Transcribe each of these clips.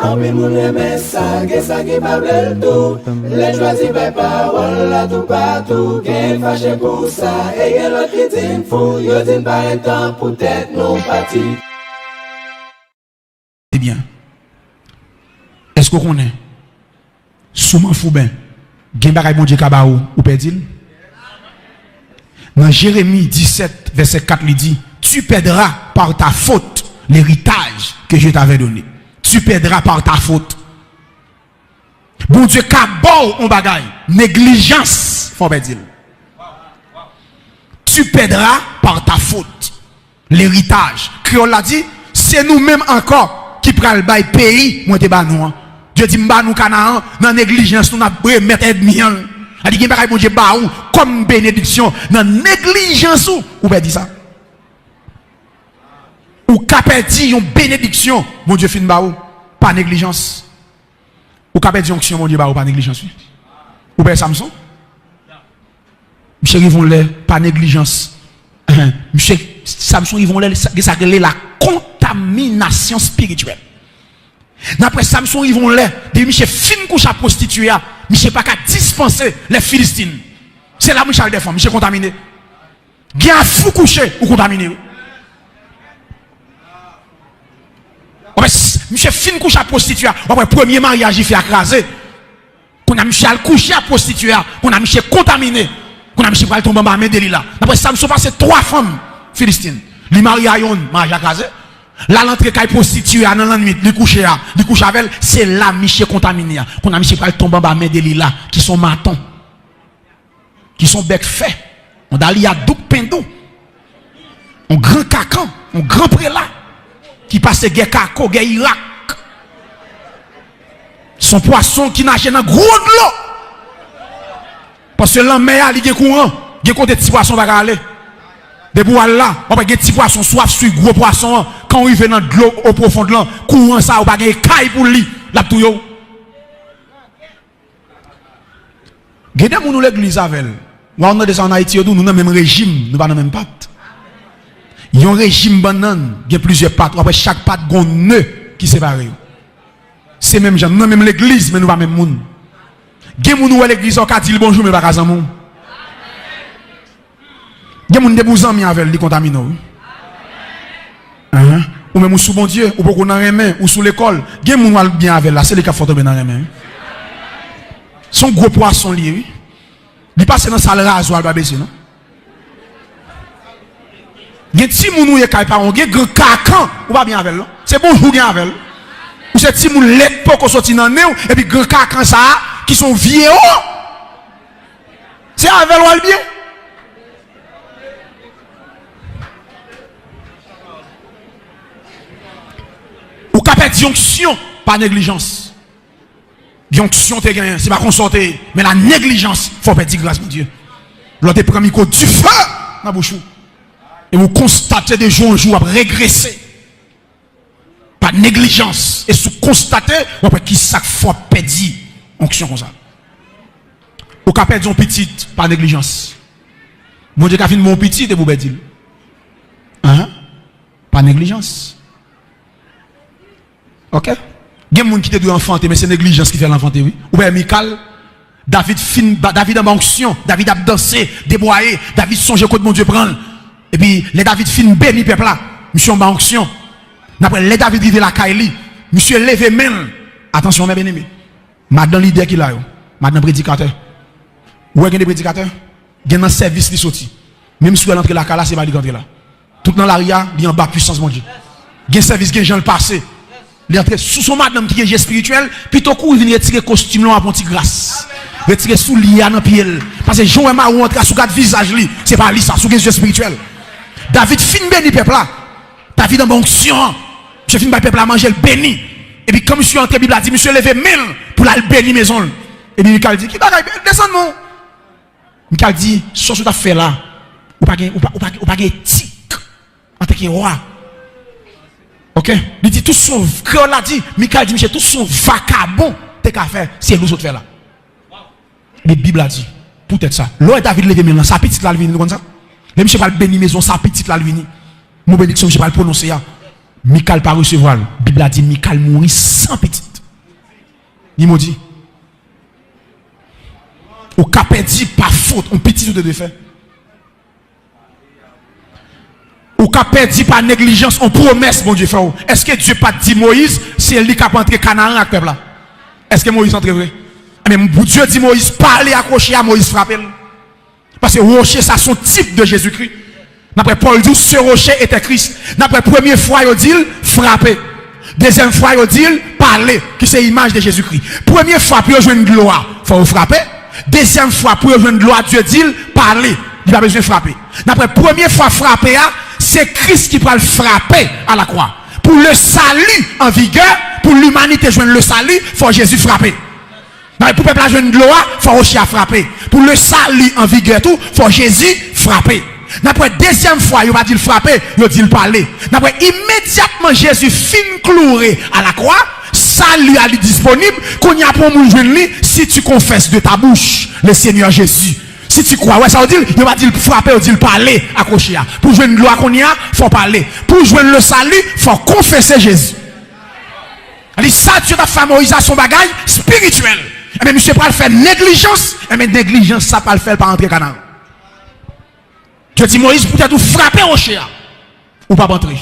En pile moun aime ça, que ça qui pas bel tout. Les choisis par parole là tout partout. Qu'elle fâché pour ça, et y'en l'autre qui dit fou. Yo dit pas un temps pour tête non parti. C'est bien. Est-ce qu'on connaît? Souman Foubin, gen bagay bon Dieu kabaou ou perdil? Dans Jérémie 17 verset 4 il dit, tu perdras par ta faute l'héritage que je t'avais donné. Tu perdras par ta faute. Bon Dieu kabou on bagay, négligence faut perdil. Tu perdras par ta faute l'héritage. Créole l'a dit, c'est nous-mêmes encore qui prenons le pays, moi te ba nous. Dieu dit m'ba nous Canaan dans négligence nous n'a mettre ennemi. A dit gen bagay bon Dieu ba ou comme bénédiction dans négligence ou pas dit ça. Ou kapeti une bénédiction bon Dieu fin ba ou pas négligence. Ou kapeti onction bon Dieu ba ou pas négligence. Ou pas Samson. Monsieur Yvon le pas négligence. Monsieur Samson Yvon le ça la contamination spirituelle. D'après Samson, ils vont là, de Michel fin couche à prostituer, Michel pas qu'à dispenser les Philistines. C'est là Michel défend, Michel contaminé. Il y a un fou couché ou contaminé. Michel fin couche à prostituer, après premier mariage il fait écraser. Qu'on a Michel couché à prostituer, qu'on a Michel contaminé, qu'on a Michel tomber en bas de là. D'après Samson, c'est 3 femmes Philistines. Les mariés à yon, mariage écrasé. Là, l'entrée qui est prostituée, dans la nuit, les coucher avec elle, c'est là, Michel contaminé. Qu'on a Michel tomber en bas de là, qui sont matons, qui sont bec fait. On a lié à double pendo, un grand cacan, un grand prélat, qui passe guerre Kako, guerre Irak. Son poisson qui nage dans gros de l'eau. Parce que l'homme il est courant, il y a des petits poissons qui vont aller. Des bois là, on va des petits poissons, soif sur gros poissons. Quand on vient dans de l'eau au profond de l'eau, courant ça, on va gagner caille pour lui, la touyo. Gardez nous l'église avec elle. On est en Haïti, nous avons le même régime, nous pas dans le même pacte. Il y a un régime banane, il y a plusieurs pattes, après chaque patte a un nœud qui sépare. C'est même gens, nous avons même l'église, mais nous pas même monde. Il y a des gens l'église, on dit le bonjour, mais pas qu'à monde. Il y a des gens qui avec les contaminés. Ou même sous bon Dieu, ou beaucoup dans les mains, ou sous l'école. Il y a des gens bien avec là, c'est les qui font tomber dans les mains. Son gros poisson lié. Il passe dans la salle rasoir, il va baisser, non? Il y a des gens qui ont un grand cacan, ou pas bien avec là. C'est bonjour bien avec là. Ou c'est des gens qui ont pas qu'on sorti dans le nez, et puis grand cacan ça, qui sont vieux. C'est avec là bien. Ou capet d'onction, pas négligence. L'onction te gagne, c'est pas consorter, mais la négligence, faut pas dire grâce à Dieu. L'autre prend micro du feu dans la bouche. Et vous constatez de jour en jour à régresser. Pas négligence. Et si vous constatez, vous qui ça faut perdre onction comme ça. Ou capet d'on petite, pas négligence. Mon Dieu qu'a fait mon petit et vous dire. Hein? Pas négligence. Ok? Il y a des gens qui te doivent enfanter, mais c'est négligence qui fait l'enfanter, oui. Ou bien Michael, David en onction, David a dansé, déboyé, David songe côté mon Dieu prendre. Et puis, les David fin béni peuple là, monsieur en onction. Après, les David rivé la Kaili, monsieur levé même. Attention, mes bien-aimés. Madame leader qui là, madame prédicateur. Où est-ce que des prédicateurs? Il y a un service qui sorti. Même si vous entrez la Kala, c'est pas l'entrer là. Tout dans l'aria, il y a en bas puissance, mon Dieu. Il y a un service qui est le passé. Il entre sous son madame qui est spirituel, puis tout coup il vient retirer costume là pour petite grâce. Retirer sous lia dans pied parce que Jean et Marou entre sous garde visage li, c'est pas li ça, sous yeux spirituel. David fin béni peuple là. David en onction. Je fin ba peuple à manger le béni. Et puis comme je suis entré Bible a dit monsieur levé main pour la bénir maison. Et puis Michael dit qui bagaille descend mon. Michael dit ce que tu as fait là, ou pas éthique en tant que roi. Ok? Il dit tout son créole a dit, Michael dit, Michel, tout son vacabon, t'es qu'à faire, c'est nous autres faire là. La Bible a dit, peut-être ça. L'autre David levé maintenant, sa petite là, lui, comme ça. Le Michel va le bénir maison, sa petite là, lui. Mon bénédiction, Michel va le prononcer. Michael pas recevoir. La Bible a dit, Michael mourit sans petite. Il m'a dit. Ou qu'a perdu par faute, on petit de défait. Ou qu'a perdu par négligence, on promesse, mon Dieu, fait. Est-ce que Dieu pas dit Moïse, c'est lui qui a entré Canaan avec le peuple là? Est-ce que Moïse entre vrai? Mais Dieu dit Moïse, parlez, accroché à Moïse, frappez. Parce que rocher, ça son type de Jésus-Christ. D'après Paul dit, ce rocher était Christ. D'après première fois, il dit, frappez. Deuxième fois, il dit, parlez, qui c'est l'image de Jésus-Christ. Première fois, pour jouer une gloire, il faut frapper. Deuxième fois, pour jouer une gloire, Dieu dit, parlez. Il n'a pas besoin de frapper. D'après première fois, frapper, c'est Christ qui va le frapper à la croix. Pour le salut en vigueur, pour l'humanité joindre le salut, il faut Jésus frapper. Pour le peuple joindre une gloire, il faut aussi frapper. Pour le salut en vigueur, tout, il faut Jésus frapper. D'après deuxième fois, il va dire frapper, il dit parler. D'après immédiatement Jésus fin cloué à la croix, salut à lui disponible, qu'on y a pour nous joindre si tu confesses de ta bouche le Seigneur Jésus. Si tu crois, ouais, ça veut dire, il va dire frapper, il dit parler, accrocher. Pour jouer une gloire qu'on y a, il faut parler. Pour jouer le salut, il faut confesser Jésus. Il ça, Dieu t'a fait Moïse à son bagage spirituel. Mais monsieur pas le faire négligence, mais négligence, ça pas le faire par entrer Canaan. Je dis Moïse, peut-être vous frapper au chien, ou pas entrer.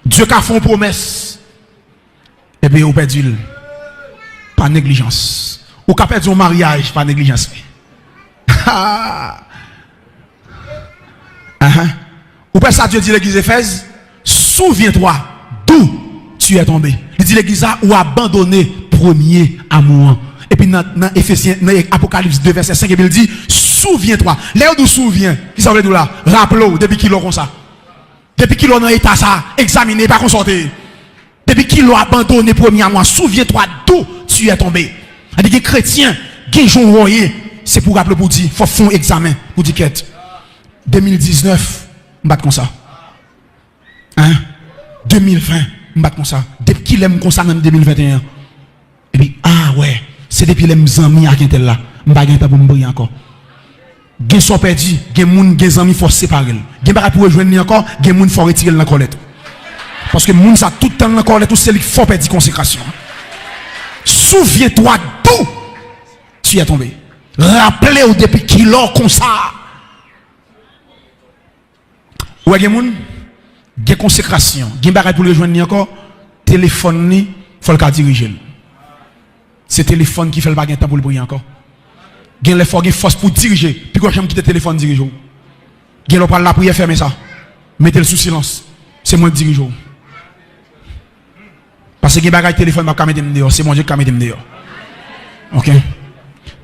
Dieu a fait une promesse. Et bien, vous perdu par négligence. Ou qu'a perdu un mariage par négligence. Ou pas ça, Dieu dit l'église Éphèse, souviens-toi d'où tu es tombé. Il dit l'église a ou abandonné premier amour. Et puis dans Éphésiens, dans Apocalypse 2, verset 5, il dit, souviens-toi. Là où tu souviens, qui ça veut dire là? Rappelez-vous, depuis qu'il est comme ça. Depuis qu'il est dans l'état ça, examiné, pas consulté. Depuis qu'il a abandonné premier amour, souviens-toi d'où tu es tombé. C'est-à-dire que les chrétiens, qui sont royés, c'est pour rappeler pour dire, il faut faire un examen pour dire qu'est 2019, on bat comme ça. 2020, on bat comme ça. Depuis qu'il aime comme ça, même 2021. Et puis, ah ouais, c'est depuis les amis à qui est là. Je ne vais pas pour me briller encore. Gen sont perdus, gen moun, gen amis, il faut séparer. Gen pas pour rejoindre encore, gen moun, il faut retirer la colette. Parce que moun, ça tout le temps la colette, tout c'est lui qui faut perdre consécration. Souviens-toi d'où tu es tombé. Rappelez-vous depuis qu'il est comme ça. Ouais, gen moun, gen consécration, gen pas pour rejoindre encore, téléphone ni, faut le diriger. C'est téléphone qui fait le bagage temps pour le briller encore. Gen le faut gen force pour diriger. Puis quand j'aime quitter le téléphone diriger. Gen le parle la prière fermer ça. Mettez le sous silence. C'est moi qui dirige. Parce que gen bagage téléphone pas mettre dehors, c'est mon Dieu qui mettre dehors. OK.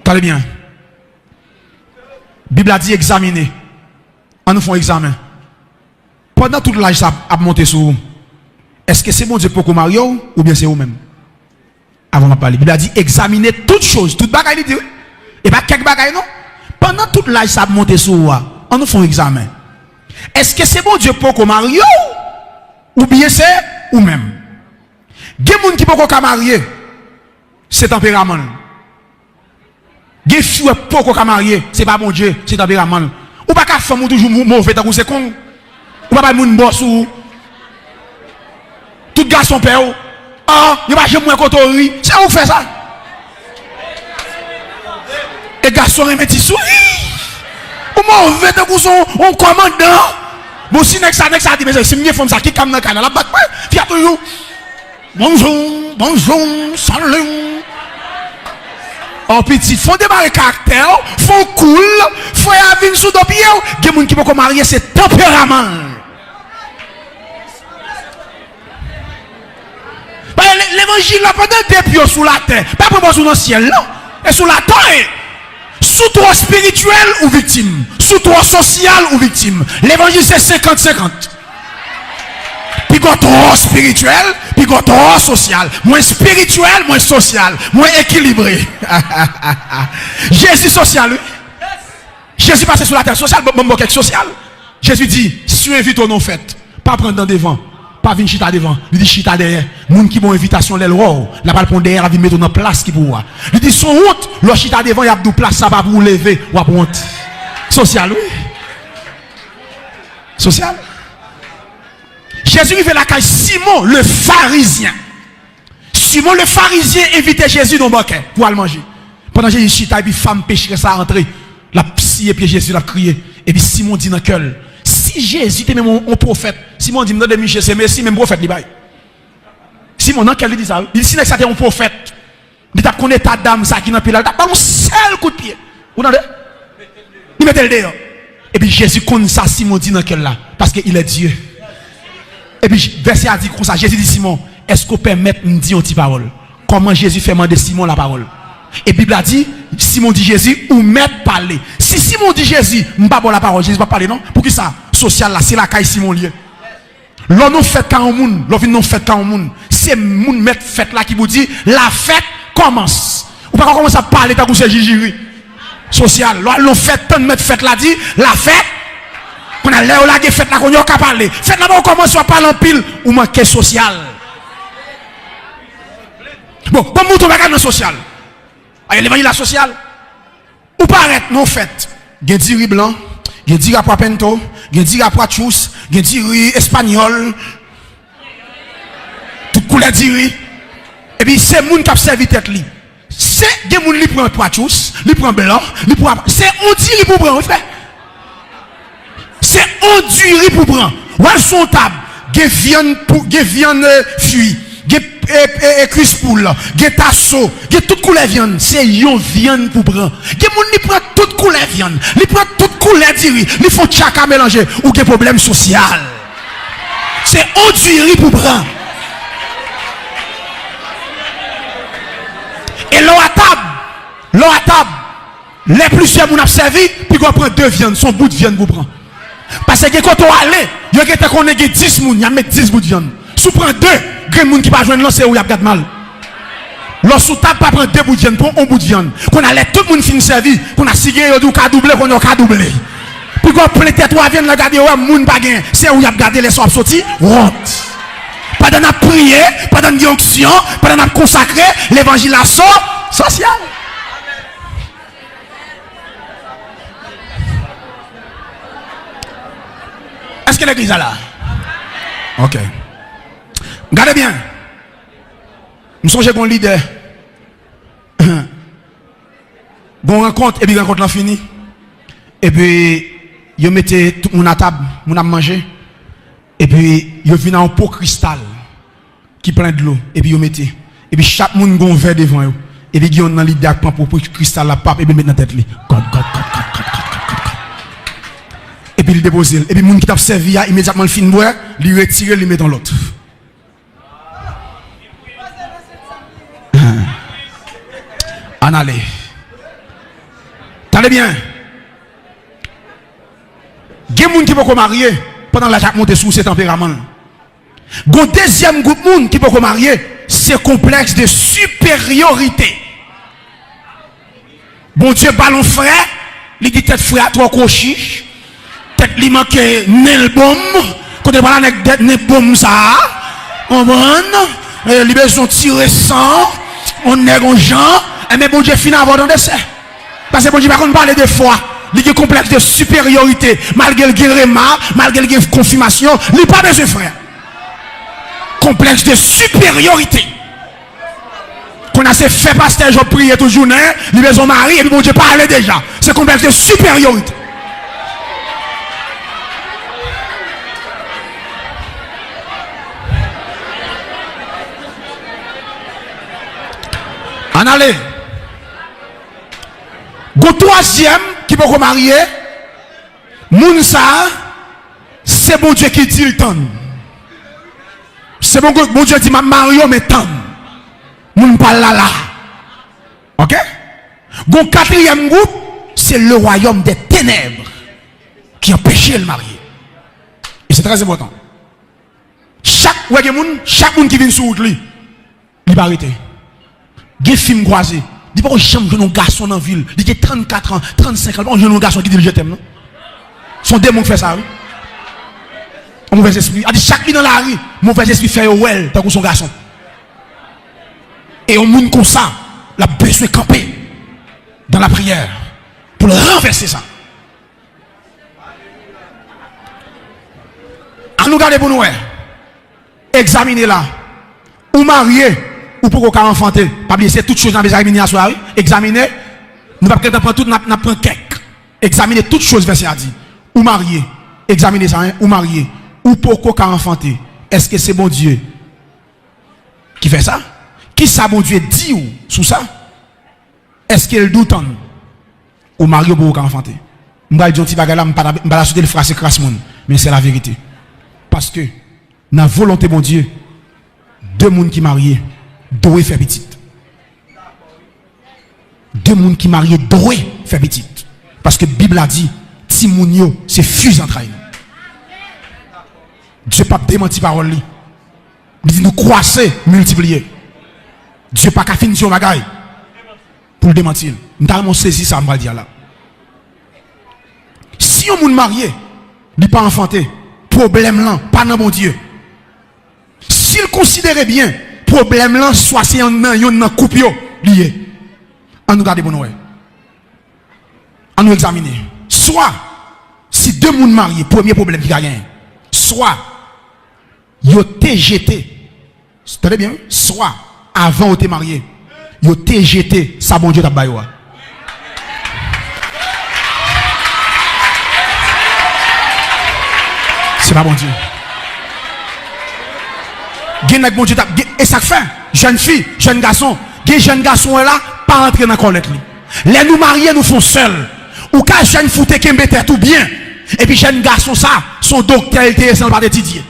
Tenez bien. Bible a dit examiner. On nous fait un examen. Pendant toute l'âge ça a monté sur vous. Est-ce que c'est mon Dieu pour Mario ou bien c'est vous-même? Avant de parler. Bible a dit examiner toutes choses, toutes bagaille dit. Et pas quelques bagailles non. Pendant toute l'âge ça a monté sur vous. On nous fait un examen. Est-ce que c'est bon Dieu pour Mario ou bien c'est ou même? Des gens qui peuvent pas marier, c'est tempérament. Des filles pour pas marier, c'est pas bon Dieu, c'est tempérament. Ou pas qu'à femme toujours mauvais tant que c'est con. Ou pas moun boss ou tout garçon père. Ah, il va chez moi quand on rit, c'est où fait ça? Et garçon remet il sourit. Ou mauvais tant que son on commandant. Bon si next ça dit mais c'est mieux femme ça qui comme dans canal la bac. Puis toujours bonjour, salut. En petit, faut démarrer caractère, faut cool, faut y avoir sous dos pied. Il y a des gens qui peuvent marier, c'est tempérament. L'évangile là, pendant des pieds sous la terre, pas pour sous le ciel, non, et sous la terre. Sous toi spirituel ou victime, sous toi social ou victime. L'évangile c'est 50-50. Puis trop spirituel, puis trop social. Moins spirituel, moins social. Moins équilibré. Jésus social, oui. Jésus passé sur la terre sociale, bon quelque social. Jésus dit, si vous invitez au non fait, pas prendre dans devant, pas venir chita devant, il dit chita derrière. Moun qui bon invitation l'aile wow, la pas prendre derrière, la vie mettre dans place qui pour. Il dit son honte, le chita devant, il y a deux places ça va pour lever ou pour honte. Social, oui. Social. Jésus fait la caille Simon le pharisien. Simon le pharisien invitait Jésus dans le banquet pour aller manger. Pendant Jésus chita, et puis femme pécheresse à rentrer. La psy et puis Jésus l'a crié. Et puis Simon dit dans le cœur, si Jésus était même un prophète, Simon dit, non, de Michel, c'est Messie, même prophète, il Simon, dans quel il dit ça? Il dit, si c'était un prophète, il t'a connu ta dame, ça qui n'a pas il t'a pas un seul coup de pied. Vous entendez? Il mettait le dehors. Et puis Jésus connaît ça, Simon dit dans quel là, parce qu'il est Dieu. Et puis, verset a dit comme ça, Jésus dit, Simon, est-ce qu'on permet de me dire une petite parole? Comment Jésus fait demander Simon la parole? Et Bible a dit, Simon dit Jésus, ou mettre parler. Si Simon dit Jésus, je ne pas la parole, Jésus va parler, non? Pour qui ça? Social là, c'est la caille Simon lié. L'on nous fait quand on moun, l'on vient nous fait quand on moun. C'est moun mettre fête là qui vous dit, la fête commence. Ou pas commencer à parler tant que c'est Jijiri. Social. L'on fait tant de mettre fête là dit, la fête, qu'on a l'air là, fête là, qu'on y a qu'à parler. Fête là, on commence à parler en pile, ou manquer social. Bon, comme nous trouvons dans le social. Il y a l'évangile social. Ou paraît non fait. Il y a du riz blanc, il y a du riz à pinto, il y a du riz à chous, il y a du riz espagnol. Tout couleur de riz. Et puis c'est moun qui a servi tête li. C'est des moun qui prend poachous, li prend blanc, li prend c'est on dit riz pour prendre, frère. C'est on dit riz pour prendre. Ou à son table, des viande pour des viande fuit. Et crispoule, des tasseaux, des toute couleur viande, c'est yon viande pour prendre. Des moun li prend toute couleur viande, li prend toute couleur de riz, li font chaka mélanger ou des problèmes sociaux. C'est on du riz pour prendre. Et l'eau à table, les plusieurs moun a servi, puis qu'on prend deux viandes, son bout de viande pour prendre. Parce que quand on allait, il y a qu'on a 10 moun, il y a 10 bouts de viande. Si on prend deux, il y a des gens qui ne joindre là, c'est où il y a de mal. Lorsque tu pas prendre deux bouts de viande, prends un bout de viande. Qu'on a tout le monde fin servi, qu'on a signé, qu'on a doublé, qu'on a doublé. Puis qu'on prend tête, on vient regarder, ouais, moun pas gain. C'est où il y a gardé les sorts sortis, honte. Pas d'en prier, pas d'en onction, pas d'en consacrer l'évangélisation sociale. Est-ce que l'église est là? Ok. Regardez bien. Nous sommes un leader. Bon rencontre, et puis rencontre là fini. Et puis, ils mettaient tout le monde à table, on a mangé. Et puis, ils viennent en pot cristal qui prend de l'eau. Et puis, ils mettaient. Et puis, chaque monde a un verre devant eux. Et puis, ils ont dans l'idée pour pot cristal la pape et puis mettre dans la tête. God. Et puis, ils déposent. Et puis, les gens qui t'a servi, immédiatement, le fin de boire, ils retirent, ils mettent dans l'autre. En aller. T'allez bien. Il y a des gens qui peuvent marier pendant la monter sous ce tempérament. Le deuxième groupe de gens qui peuvent marier, c'est complexe de supériorité. Bon Dieu, ballon frère, il dit tête frère, toi cochiche, tête li manque nel bombe, quand tu parles avec nel bombe ça, on va, il besoin de tirer sang, on est en gens, mais bon Dieu finit avant dans des parce que bon Dieu, par contre, parler de foi. Il y a un complexe de supériorité. Malgré le guérema, malgré le confirmation, il n'y a pas besoin, frère. Complexe de supériorité. Qu'on a fait pasteur, je prie toujours, il a besoin de mari, et puis bon Dieu parle déjà. C'est complexe de supériorité. En allez. Le troisième qui peut se marier, Mounsa, c'est bon Dieu qui dit le temps. C'est bon Dieu dit ma Mario mais temps. Moun parle là. Ok? Le quatrième groupe, c'est le royaume des ténèbres qui empêche le marier. Et c'est très important. Chaque monde qui vient sur lui, il va arrêter. Il y a des films croisés. Il dit pas jamais jeune garçon dans la ville. Il dit 34 ans, 35 ans. Pas un jeune garçon qui dit je t'aime non. Son démon qui fait ça oui. Un mauvais esprit. Il dit chaque vie dans la rue, mauvais esprit fait well tant que son garçon. Et on monde comme ça, la besoin de camper dans la prière pour le renverser ça. À nous garder pour nous examiner là. Ou marié ou pour qu'on enfanter. Pas oublier, c'est toutes choses dans les examination. Examiner, nous pas prendre tout, nous prendre quelques. Examiner toutes choses, verset a dit. Ou marié, examiner ça, hein? Ou marié, ou pour qu'on enfanter. Est-ce que c'est bon Dieu qui fait ça? Qui ça bon Dieu dit ou sous ça? Est-ce qu'il doute en ou marié pour qu'on enfanter? Je vais dire un petit bagage là, je ne vais pas souhaiter le phrase crasse monde, mais c'est la vérité. Parce que, dans la volonté de Dieu, deux personnes qui mariés doivent faire petite. Deux personnes qui mariés doivent faire petite. Parce que la Bible a dit, Timounio, c'est fuse entre nous. Dieu n'a pas démenti parole. Il dit nous croiser, multiplier. Dieu n'a pas qu'à finir sur bagaille pour le démentir. Nous avons saisi ça, je vais dire là. Si on est marié, il n'est pas enfanté, problème là, pas dans bon Dieu. S'il considère bien, problème là, soit c'est un couple lié. On nous garde bon ouais. On nous examiner. Soit, si deux personnes mariées, premier problème qui gagne, soit, yo TGT, c'est bien, soit, avant de te marier, yo TGT, ça bon Dieu t'a baillé. C'est pas bon Dieu. Bon Dieu et ça fait, jeune fille, jeune garçon, jeune garçon est là, pas entrer dans la collecte. Les nous mariés nous font seuls. Ou quand jeune fouté qui me tout bien, et puis jeune garçon ça, son docteur il était sans pas d'étudier.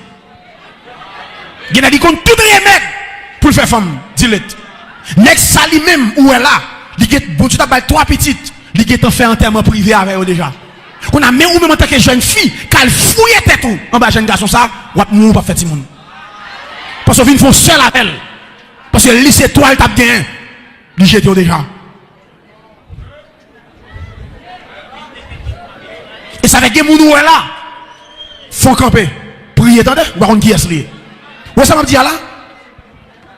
Il a dit qu'on tout remède pour le faire femme, dis-le. Next ça lui-même où est là, bon Dieu t'a trois petites, il est en fait enterrement privé avec eux déjà. On a même ou même en tant que jeune fille, qu'elle fouille tête tout, en bas jeune garçon ça, ou mou pas fait monde. Parce qu'on font seul avec elle. Parce que le lycée toi elle t'a bien, il jette déjà. Et ça fait que les gens là, font camper, prier, attendez, ou par contre qui est lié. Où ça m'a dit là?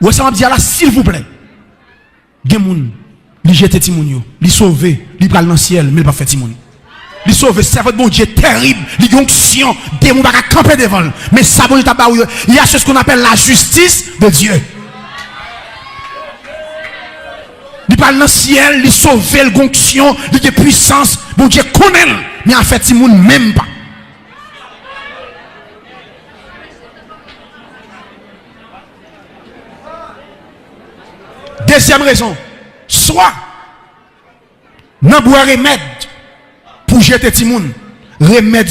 Où ça m'a dit là, s'il vous plaît. Les gens, ils jettent les gens, ils sauvent, ils prennent dans le ciel, mais ils ne pas fait les gens. Ils sauvent, c'est votre bon Dieu terrible, ils ont onction, des gens qui camper devant. Mais ça, bon Dieu, il y a ce qu'on appelle la justice de Dieu. Ils parlent dans le ciel, ils sauvent, ils ont onction, ils ont puissance, bon Dieu connaît. Mais en fait, Timoun même pas. Deuxième raison, soit n'a boire remède pour jeter Timoun, remède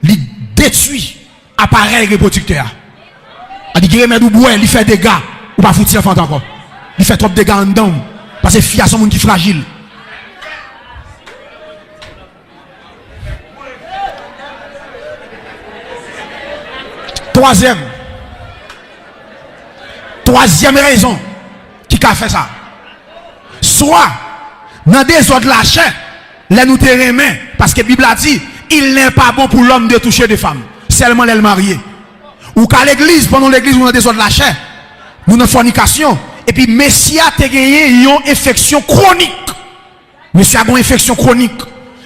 li détruit appareil reproducteur. A dit remède ou boire, il fait des dégâts ou pas foutre enfant encore. Il fait trop de dégâts en dedans parce que fille a son monde qui fragile. Troisième raison qui a fait ça. Soit, dans des autres la chair, les nous te remet, parce que la Bible a dit, il n'est pas bon pour l'homme de toucher des femmes, seulement les mariés. Ou qu'à l'église, pendant l'église, on a des autres la chair, nous avons fornication, et puis Messia a gagné une infection chronique. Monsieur a une infection chronique.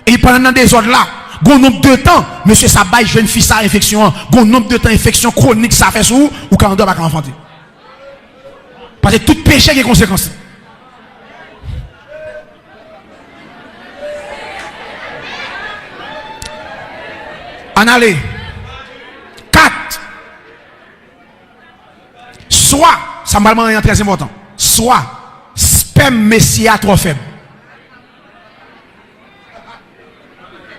Et pendant des autres là, bon nombre de temps, monsieur ça baille jeune fille ça infection, bon nombre de temps infection chronique ça fait sous ou quand on doit pas enfanter. Parce que tout péché a des conséquences. En aller. 4. Soit, ça m'a demandé très important, soit sperme messia trop faible.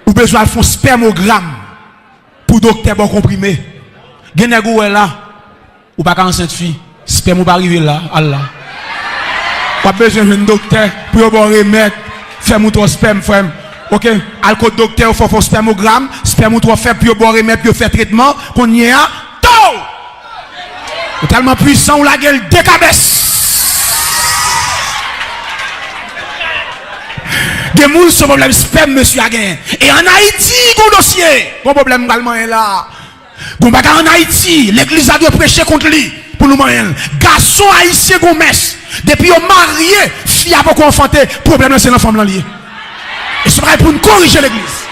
Ou besoin de faire un spermogramme pour docteur bon comprimé. Genègo est là, ou pas enceinte fille, sperme ou pas arriver là, Allah. Pas besoin d'un docteur pour bon remède, faire mon trop sperme frère. OK, alcool docteur il faut faire spermogramme, sperme ou trop faible pour bon remède pour faire traitement, qu'on y a tout. Tellement puissant ou la gueule décabesse. Des gens sont problème sperme monsieur a gagné. Et en Haïti, bon dossier, bon problème également est là. Bon bagarre en Haïti, l'église a dû prêcher contre lui pour nous moyen. Garçon haïtien gon messe. Depuis on marié, fille a beaucoup enfanté, problème c'est l'enfant blanc lié. Et c'est vrai pour nous corriger l'église.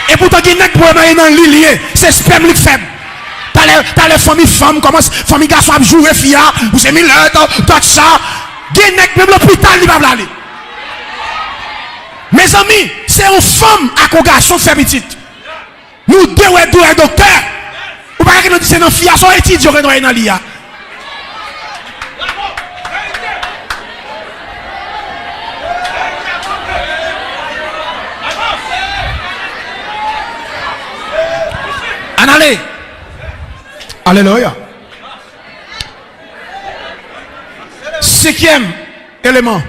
Et pourtant il n'y a pas problème dans lié, c'est sperme li faible. T'as les familles femmes, commence, famille garçon à jouer, fille, vous avez mis l'heure, tout ça. Guénec, même l'hôpital, il va aller. Mes amis, c'est une femme à un garçon fait petite. Nous deux docteurs. Ou pas que nous disons, fille, son étudiant qui est dans l'IA. Allez. Alléluia. Cinquième élément.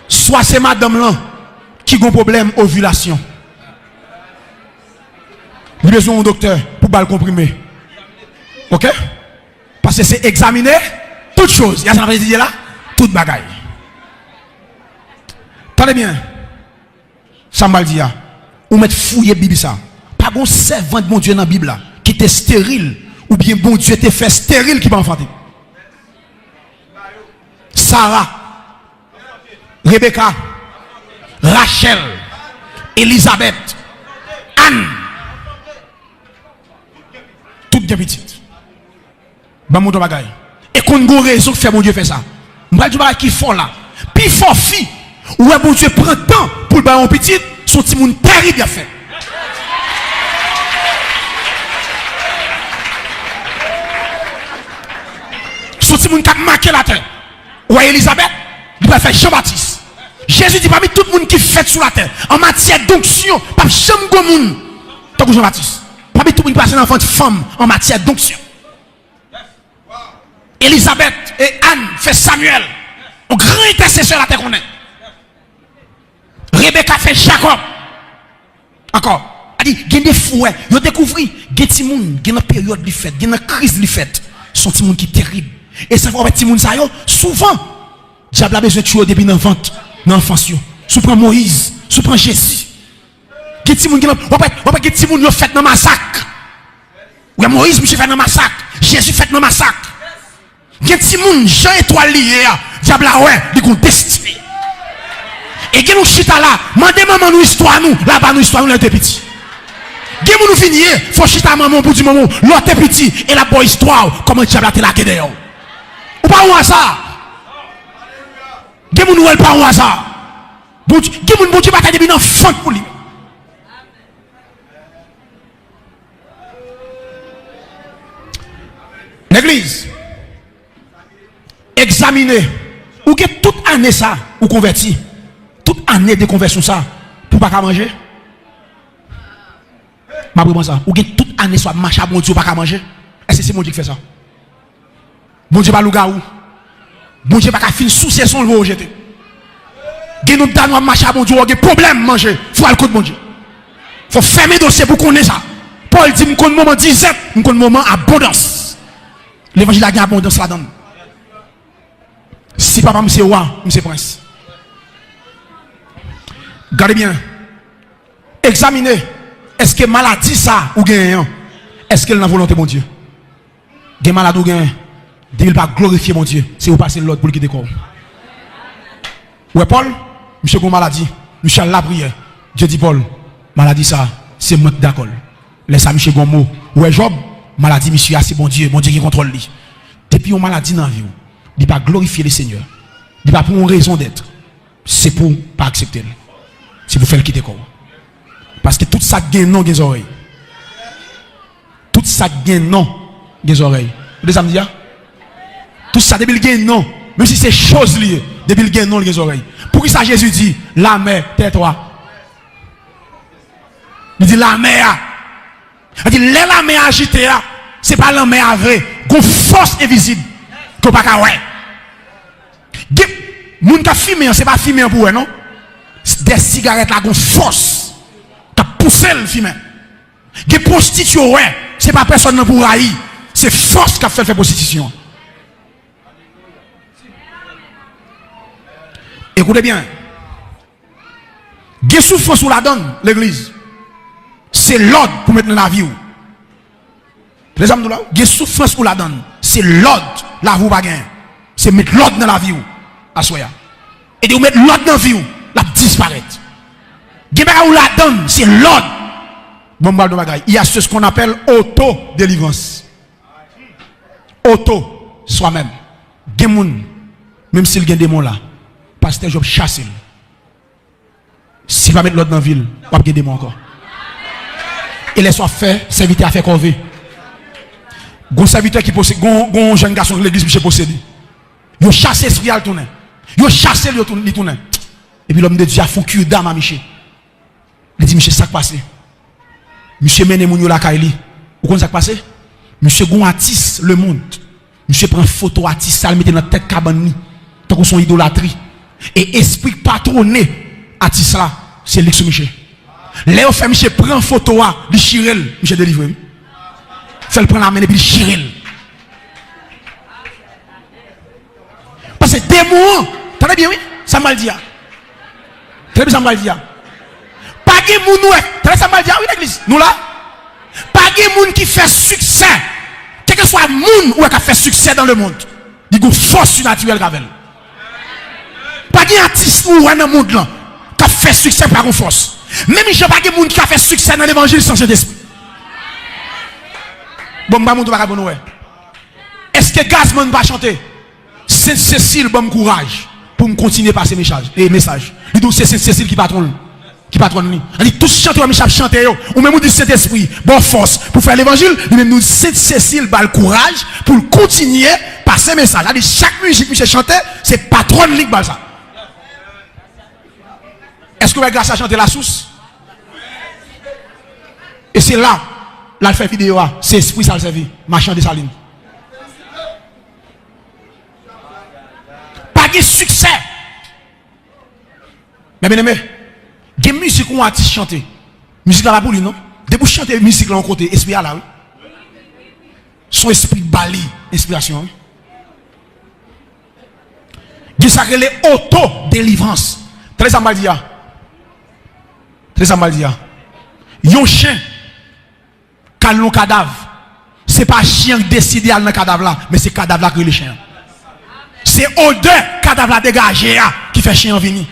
Soit c'est madame là qui a un problème ovulation. Vous avez besoin d'un docteur pour le comprimer. Ok? Parce que c'est examiner toutes choses. Il y a ça dire là? Toute bagaille. Tenez bien. Ça m'a dit. Ou mettre fouiller la Bible ça. Pas bon servant de mon Dieu dans la Bible là, qui était stérile. Ou bien bon Dieu était fait stérile qui va enfanter. Sarah, Rebecca, Rachel, Elisabeth, Anne, toutes des petites. Bah mon bagaille. Et qu'on a raison de faire mon Dieu fait ça. M'ba du bagaille qui fort là. Puis fort fille. Ou bon Dieu prend temps pour le ballon petit, son petit monde terrible a fait. Son petit monde qui a marqué la terre. Ou Elisabeth, il va faire Jean-Baptiste. Jésus dit parmi tout le monde qui fait sur la terre, en matière d'onction, pas jamais de monde, tant que Jean-Baptiste. Parmi tout le monde qui passe un enfant de femme en matière d'onction. Elisabeth et Anne fait Samuel, un grand intercesseur la terre qu'on est. Rebecca fait Jacob. Encore. Elle dit, il y a des fouets, ils ont découvert, il y a des gens, il y a une période de fête, il y a une crise de fête. Son petit monde qui est terrible. Et ça fait que ça souvent, diable a besoin de tuer depuis l'enfance, dans l'enfance. Sous prend Moïse, sous prend Jésus. Il y a des gens qui ont fait dans le massacre. Oui, Moïse, monsieur fait dans le massacre. Jésus fait dans le massacre. Il y a des gens Jean étoile lié, diable a ouais, ils ont destiné. Et il y a des chita là, mandez maman nous histoire nous, là-bas nous histoire nous, là, petit. Il y a des finir, il faut chita maman pour du moment, l'autre petit, et la bonne histoire, comment le diable a été là d'ailleurs. Ou pas un hasard. Gen moun ou el pas un hasard. Gen moun bon Dieu bataille de enfant pour lui. L'église examiner ou que toute année ça ou converti. Toute année de conversion ça pour pas manger. Ma vraiment ça. Ou que toute année soit marcher à bon Dieu pas manger. Est-ce que c'est mon Dieu qui fait ça? Bon Dieu pas louga ou. Bon Dieu pas fin sous saison le rejeter. Gen nous dans marcher à bon Dieu, il problème manger. Faut aller contre bon Dieu. Faut fermer dossier pour connaître ça. Paul dit m'con moment disette, m'con moment abondance. L'évangile a gagne abondance là-dedans. Si papa monsieur roi, monsieur prince. Gardez bien. Examinez. Est-ce que maladie ça ou gagnant? Est-ce qu'elle n'a volonté mon Dieu? Gen malade ou gagnant? Il ne pas glorifier mon Dieu. C'est vous passer l'autre pour le quitter corps. Ouais, Paul, monsieur a maladie. Monsieur la prière. Dieu dit Paul, maladie ça, c'est manque d'accord. Laisse à monsieur Gomo. Ouais, Job, maladie, monsieur, c'est bon Dieu qui contrôle lui. Depuis une maladie dans la vie, il ne pas glorifier le Seigneur. Il ne pas pour une raison d'être. C'est pour ne pas accepter. C'est pour faire le quitter corps. Parce que tout ça gagne non des oreilles. Tout ça gagne non des oreilles. Vous avez dit? Tout ça, depuis le gain, non. Même si c'est chose liée, depuis le gain, non, les oreilles. Pour ça, Jésus dit, la mer, tais-toi. Il dit, la mer. Il dit, la mer agitée, c'est pas la mer vraie. Une force invisible. Que pas qu'à ouais. Moun qui a fumé, c'est pas fumé pour eux, non? Des cigarettes là, une force. Qui a poussé le fumé. Des prostituées, ouais. C'est pas personne pour haïr. C'est force qui a fait prostitution. Écoutez bien. Des souffrances ou la donne, l'église. C'est l'ordre pour mettre dans la vie. Les amis, des souffrances ou la donne. C'est l'ordre, la vous pas gain. C'est mettre l'ordre dans la vie. Assoya. Et de mettre l'ordre dans la vie, la disparaître. Des ou la donne, c'est l'ordre. Bon, il y a ce qu'on appelle auto-délivrance. auto soi-même. Gen même s'il y a des démons là, pasteur Job chasse. Si va mettre l'autre dans la ville, on va avoir des démons encore. Et les soirs fait, serviteur à faire corvée. Gon serviteur qui possède, gon jeune garçon de l'église qui possède. Yo chasse l'esprit à tourner. Yo chasse le tourner. Et puis l'homme de Dieu a font cure d'âme à Michel. Il dit Michel, ça qui passe. Monsieur mène moun yo la kaili. Vous connaissez ça qui passe? Monsieur gon artiste le monde. Monsieur prend photo artiste ça le mette dans tête cabane tant qu'on son idolâtrie. Et esprit patronné artiste là, c'est Lixo Michel. Léo fait Michel prend photo à de Chirel, Michel délivre. Fait le prend la main et puis Chirel. Parce que démon, t'entendez bien oui? Ça m'a dit. Très bien ça m'a dit. Pas de moun ouais, t'entendez ça m'a dit oui l'église. Nous là, pas de moun qui fait succès. Quel que soit moun ou qui a fait succès dans le monde, il y a une force surnaturelle avec elle. Pas de artiste ou dans le monde là qui a fait succès par une force. Même si je ne sais pas de moun qui a fait succès dans l'évangile sans cet esprit. Bon, je ne sais pas bon. Est-ce que Gazman va chanter? Sainte Cécile, bon courage pour me continuer par ces messages. Il dit c'est Sainte Cécile qui patronne. Qui patronne. Il dit tous chanteurs Michel chanter ou même dit Saint-Esprit, bonne force pour faire l'évangile. Il même nous Sainte Cécile va le courage pour continuer par ces messages. Il dit chaque musique Michel chanter, c'est patronne qui va ça. Est-ce que vous avez grâce à chanter la source? Et c'est là, là, le fait vidéo, c'est esprit ça le servi, marchand de saline. Pas de succès. Mais bien aimé, des musiques où on artiste chanter. Musique là la pour lui, non? Dès que vous chantez musique là en côté, esprit là, oui. Son esprit bali, inspiration. Oui. Il s'appelle les auto-délivrance. Très amaldia. Très amaldia. Yon chien, quand l'on cadavre, c'est pas chien qui décide à le cadavre là, mais c'est cadavre là qui est le chien. C'est odeur cadavre là dégagé qui fait chien venir.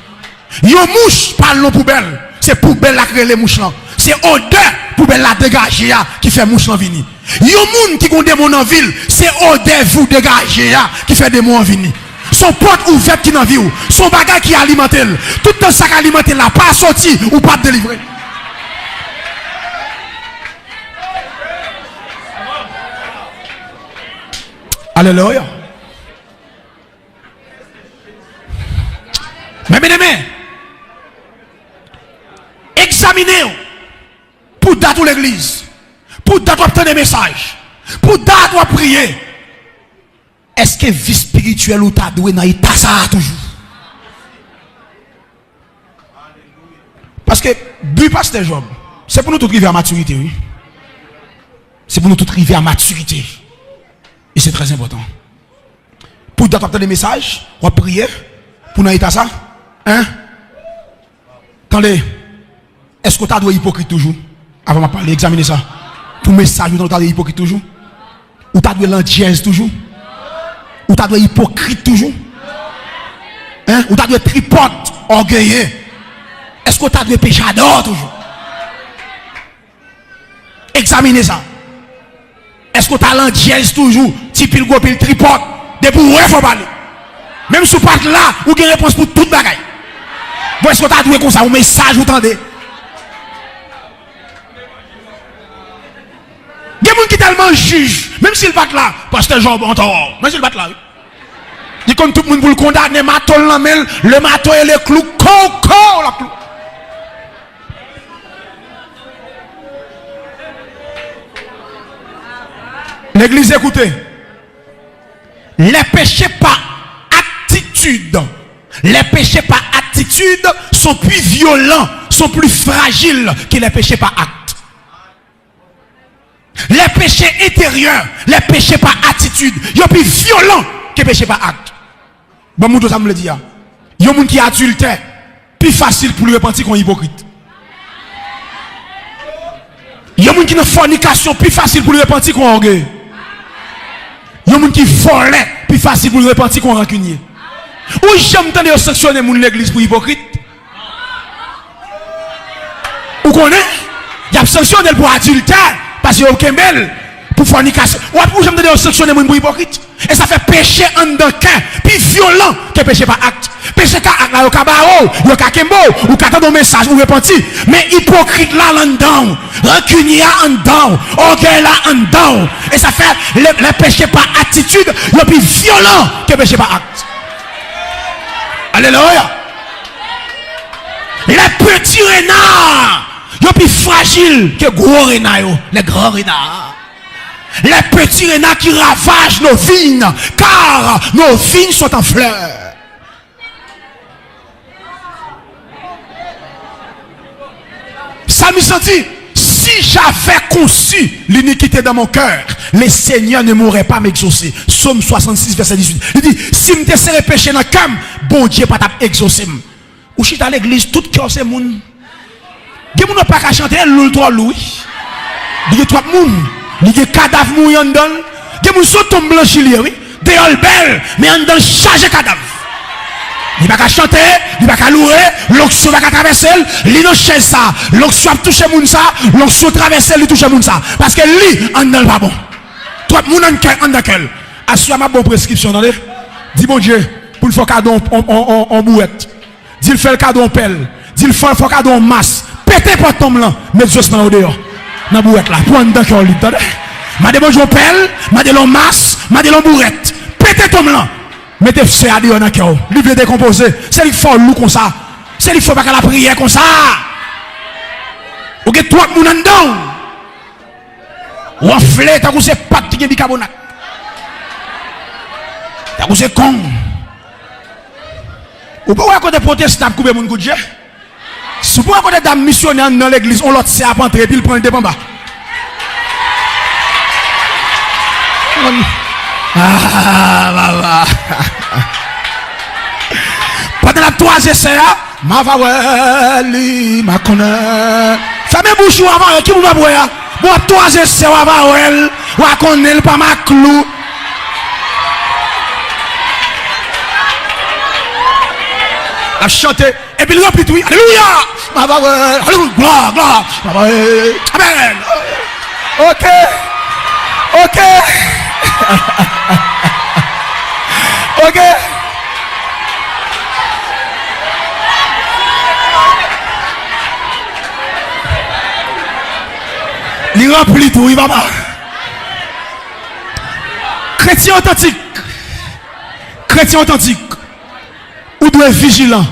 Yon mouche par l'eau poubelle, c'est poubelle là qui est les mouches là. C'est odeur poubelle là dégagé qui fait mouche là venir. Yon moun qui ont des démons en ville, c'est odeur vous dégagé qui fait des démons en venir. Son porte ouverte qui n'en vit ou, son bagage qui alimente, tout le sac alimenté là, pas sorti ou pas délivré. Alléluia. Mais bien aimé, examinez pour date l'église, pour date obtenir des messages, pour date prier. Est-ce que vie spirituelle ou ta doué dans l'état ça toujours? Parce que but pasteur Job, c'est pour nous tout arriver à maturité, oui. C'est pour nous tout arriver à maturité. Et c'est très important. Pour d'entendre des messages, on va prier pour nous état ça. Hein? Attendez. Est-ce que tu as doit hypocrite toujours? Avant de parler, examiner ça. Pour message, tu as hypocrite toujours? Ou tu as doit l'antièse toujours? Ou tu as doit hypocrite toujours? Hein? Ou tu as doit tripote, orgueilleux? Est-ce que tu as doit péchador toujours? Examinez ça. Est-ce que tu as l'antièse toujours? Type le groupe, il tripote. Depuis où il faut parler. Même si vous parlez là, vous avez une réponse pour toute bagaille. Bon, est-ce que tu as doué comme ça, un message, vous entendez? Il y a des gens qui tellement jugent, même s'ils battent là, pasteur Job en tort, même s'ils battent là. Il comme tout le monde pour le condamner, le maton et le clou, coco, la clou. L'église, écoutez. Les péchés par attitude, les péchés par attitude sont plus violents, sont plus fragiles que les péchés par acte. Les péchés intérieurs, les péchés par attitude, ils sont plus violents que les péchés par acte. Bon, moi, ça me le dit. Il y a des gens qui adultèrent, plus facile pour le repentir qu'on est hypocrite. Il y a des gens qui ont une fornication, plus facile pour le repentir qu'on est orgueilleux. Il y a des gens qui volaient, plus facile pour le repentir qu'on est rancunier. Ou j'aime entendre sanctionner l'église pour hypocrite. Ou connaît? Il y a sanctionné pour adultère, parce qu'il y a aucun bel. Pour fornication. Ou pour j'aime dire sanctionner mon pour hypocrite. Et ça fait péché en dedans cœur, puis violent que péché par acte. Péché par acte là, au cabao, au kakembo, ou qu'attendre un message, ou repentir. Mais hypocrite là, en dedans, rancunier en dedans, orgueil là en dedans. Et ça fait les péchés par attitude, et puis violent que péché par acte. Alléluia. Les petits renards, ils sont plus fragiles que les gros renards, les grands renards. Les petits renards qui ravagent nos vignes, car nos vignes sont en fleurs. Ça me sentit, si j'avais conçu l'iniquité dans mon cœur, le Seigneur ne m'aurait pas m'exaucer. Psaume 66, verset 18. Il dit, si je me serais péché dans le cœur, bon Dieu pas t'exaucer. Ou si à l'église, tout cœur c'est moun. Il y a pas qu'à chanter l'ultra louis. Il y a trois moun. Il y a cadavre mouillant dedans. Il y a moun sont tombe blanchi oui. Dehors belle, mais en dedans chargé cadavre. Il n'y a pas qu'à chanter, il n'y a pas qu'à louer, l'onction va qu'à traverser, il n'y a chaise ça, l'onction a touché moun ça, l'onction traverser, il touche moun ça. Parce que lui, en dedans pas bon. Trois moun en dedans quel. Assure ma bonne prescription, attendez. Dis bon Dieu, pour le faire cadeau en bouette. Dis le fait le cadeau en pelle. Dis le fait le cadeau en masse. Pétez pas tombe là. Mettez juste dans le dehors. Dans la bouette là. Pour un dedans qui est en lit. M'a dit bonjour pelle. M'a dit l'en masse. M'a dit l'en bourrette. Pétez tombe là. Mettez ce à dire dans le cœur. Lui veut décomposer. C'est lui faut loup comme ça. C'est lui faut pas qu'à la prière comme ça. Ou que toi moun en dedans. Ou en flé. T'as couché pas de bicarbonate. T'as couché con. Ou pourquoi quand des protestants couper mon coup de Dieu? Si pourquoi quand des dames missionnaires dans l'église, on l'autre sait à rentrer puis il prend le dépend bas. Pendant la troisième séance, ma vaweli, ma connaît. Fermez bouche avant, qui vous va boire? Moi, troisième séance avant elle, ou à connaître pas ma clou. A chanter et puis il remplit tout. Alléluia. Gloire, gloire. Amen. Ok. Ok. Ok. Il remplit tout, il va pas. Chrétien authentique. Chrétien authentique. Ou doit être vigilant.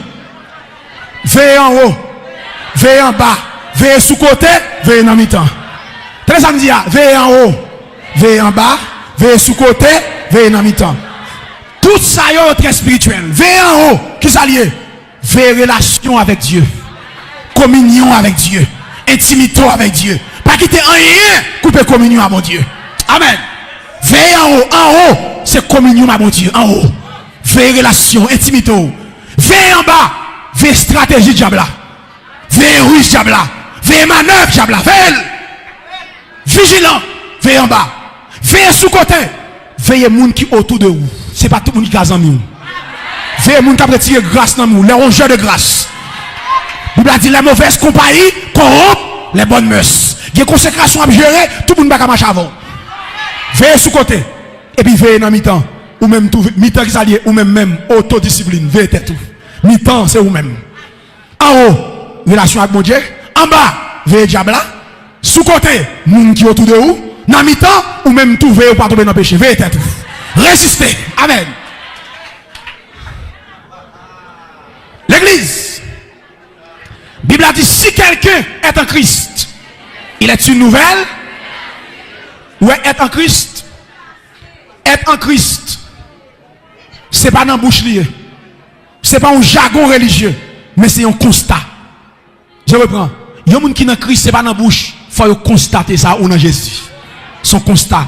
Veillez en haut, veillez en bas, veillez sous côté, veillez dans mi-temps. Très samedi, veillez en haut, veillez en bas, veillez sous côté, veillez dans mi-temps. Tout ça est très spirituel. Veillez en haut, qui s'allie. Veillez relation avec Dieu, communion avec Dieu, intimité avec Dieu. Pas quitter rien, couper communion à mon Dieu. Amen. Veillez en haut, c'est communion à mon Dieu, en haut. Veillez relation, intimité. Veillez en bas, veillez stratégie diabla. Veillez ruse diabla. Veillez manœuvre diabla. Veillez vigilant. Veillez en bas. Veillez sous côté. Veillez moun qui autour de vous. C'est pas tout le monde qui a en nous. Veillez moun qui a retiré grâce dans nous. Les rongeurs de grâce. Vous avez dit les mauvaises compagnies corrompent les bonnes mœurs. Il y a consécration à gérer. Tout le monde va marcher avant. Veillez sous côté. Et puis veillez dans mi-temps. Ou même tout, mi-temps qui s'allie, ou même autodiscipline, veillez tout. Mi-temps, c'est vous-même. En haut, relation avec mon Dieu. En bas, veillez diable là. Sous côté, moun qui autour de vous. Dans mi-temps, ou même tout, veillez pas tomber dans le péché. Veillez tout. Résistez. Amen. L'église. Bible a dit, si quelqu'un est en Christ, il est une nouvelle. Ou est en Christ. Être en Christ. C'est pas dans la bouche liée. C'est pas un jargon religieux. Mais c'est un constat. Je reprends. Il y a des gens qui sont dans Christ, c'est pas dans la bouche. Il faut constater ça ou dans Jésus. Son constat.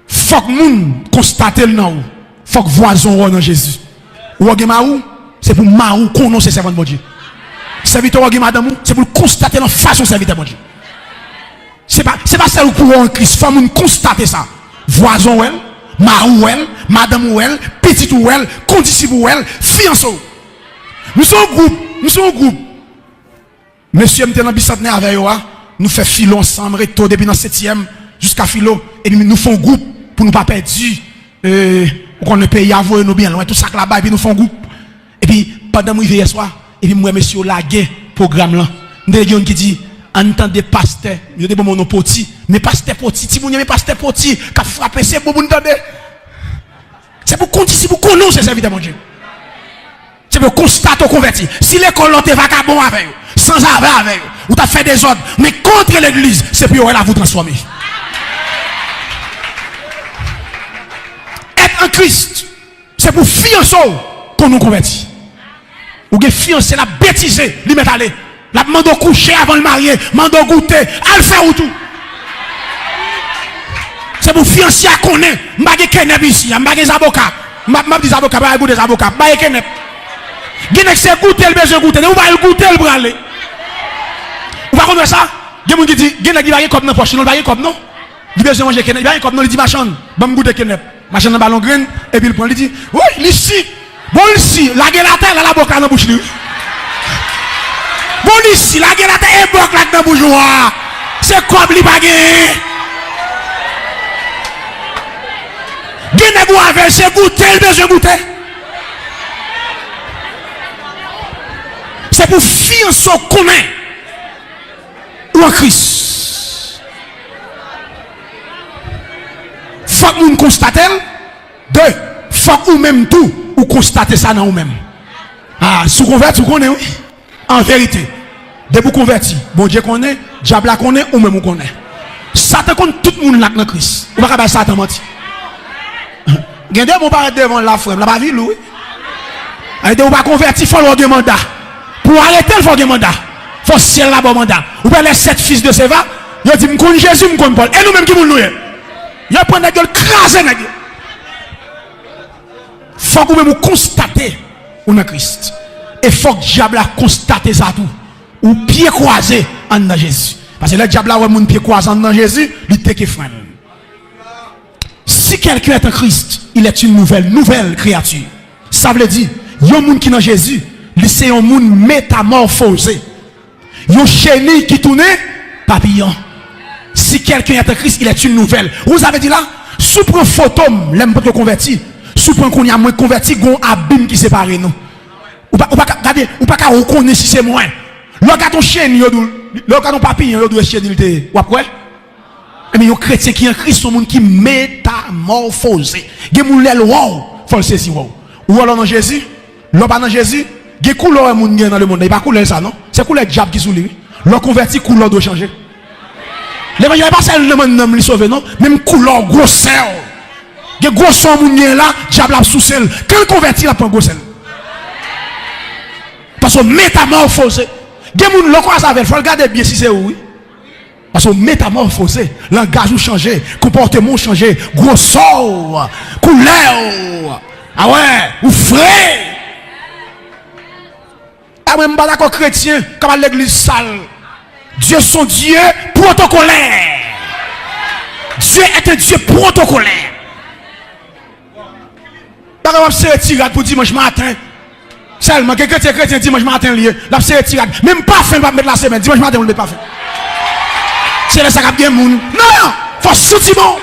Il faut que les gens constatent le nom. Il faut que les voisins soient dans Jésus. Ou maou, c'est pour maou qu'on c'est servant de Dieu. Serviteur ou madame, c'est pour constater la façon serviteur de Dieu. C'est pas ça pour en Christ. Il faut que constater ça. Voisin ou elle. Marou ou elle, madame ou elle, petite ou elle, condisciple ou elle, fiancé. Nous sommes un groupe. Monsieur m'était dans bicentenaire avec moi, nous fait fil ensemble, reto depuis dans 7e, jusqu'à Scafilo, et puis nous faisons groupe pour nous pas perdre. Qu'on ne paye à vous, nous bien loin, tout ça là-bas, et puis nous faisons groupe. Et puis, pendant que je hier soir, et puis moi, monsieur, lagué, programme là. Nous avons qui dit, entendez pasteur, nous avons mon poti, mais pasteur poti, si vous n'avez pasteur poti, qui a frappé, c'est pour vous entendre. C'est pour qu'on dise, c'est pour qu'on nous, c'est serviteur mon Dieu. C'est pour constater au converti. Si l'école est vagabond avec eux, sans avoir avec eux, ou t'as fait des ordres, mais contre l'église, c'est pour elle à vous transformer. Être en Christ, c'est pour fiancer qu'on nous convertit. Ou que fiancer la bêtiser, lui mettre aller. La demande au coucher avant de marier, demande au goûter, à le faire ou tout. C'est pour fiancer à connaître. Je ne sais pas ici, je ne sais pas des avocats. Je ne sais pas des avocats, je ne sais pas des avocats. Je ne sais pas. Vous c'est goûter le besoin goûter. Vous allez goûter le branler. Vous allez ça? Il y a des gens qui disent, il y a des gens qui comme dans poche, non pas comme non. Il besoin manger kenep, il y a comme non, il dit machin, bon goûter kenep. Machin dans ballon grain et puis il prend, il dit, oui, ici. Bon ici, la gueule la terre la boca dans bouche lui. Bon ici, la gueule la terre et boc là dans bouche. C'est comme li pas gagné. Gagné vous avec c'est goûter le besoin goûter. C'est pour fiancer commun ou en Christ. Faut que nous constatons. Deux, faut que nous même tout ou constater ça dans nous-mêmes. Ah, sous converti, vous connaissez, oui? En vérité, de vous convertir, bon Dieu connaît, diable connaît ou même vous connaît. Satan connaît tout le monde là dans Christ. Vous ne pouvez pas Satan mentir. Gardez mon parent devant la frère, la pas vu oui. Arrêtez vous pas convertir, il faut le mandat. Pour arrêter, il faut un mandat. Il faut ciel là-bas mandat. Vous pouvez les 7 fils de Séva, ils disent, je connais Jésus, je connais Paul. Et nous-mêmes qui nous nous. Ils prennent la gueule, craser la gueule. Il faut que vous constatez on est Christ. Et il faut que le diable constate ça tout. Ou pied croisé en Jésus. Parce que le diable a un pied croisé en Jésus, il te freine. Si quelqu'un est en Christ, il est une nouvelle créature. Ça veut dire, il y a un monde qui est dans Jésus, c'est un monde métamorphosé. Il y a un chenille qui tourne, papillon. Si quelqu'un est en Christ, il est une nouvelle. Vous avez dit là, sous un photo, l'aime pas converti. Sous un qu'on y a moins converti, il y a un abîme qui sépare nous. Ou pas reconnaître si c'est moins. Lorsque ton chien, lorsque ton papillon, il doit chien, il te. Ou après? Mais il y a un chrétien qui est en Christ, un monde qui métamorphosé. Il y a un monde wow, faut le saisir wow. Ou alors dans Jésus, l'homme pas dans Jésus, il y a couleur dans le monde, il pas couleur ça non? C'est couleur diable qui sous lui. L'homme converti, couleur doit changer. L'évangile n'est pas celle de mon li sauvé non, même couleur grosseur. Il y a gros son moun là, diable a sous celle. Quand converti la prend grosseur. Parce que métamorphosé. Il y a moun lokwa ça il faut regarder bien si c'est oui. Parce que métamorphosé, langage ou changé, comportement changé, grosseur, couleur. Ah ouais, ou frais. Ah ouais, m'ba d'accord chrétien, comme l'église sale. Dieu son Dieu protocolaire. Dieu est un Dieu protocolaire. Par exemple, c'est tirade pour dimanche matin. Seulement, quelqu'un qui est chrétien dimanche matin lié. Là, c'est tirade. Même pas fin, va mettre la semaine. Dimanche matin, on ne le met pas fait. C'est là ça qui bien moun. Non, faut sortir bon.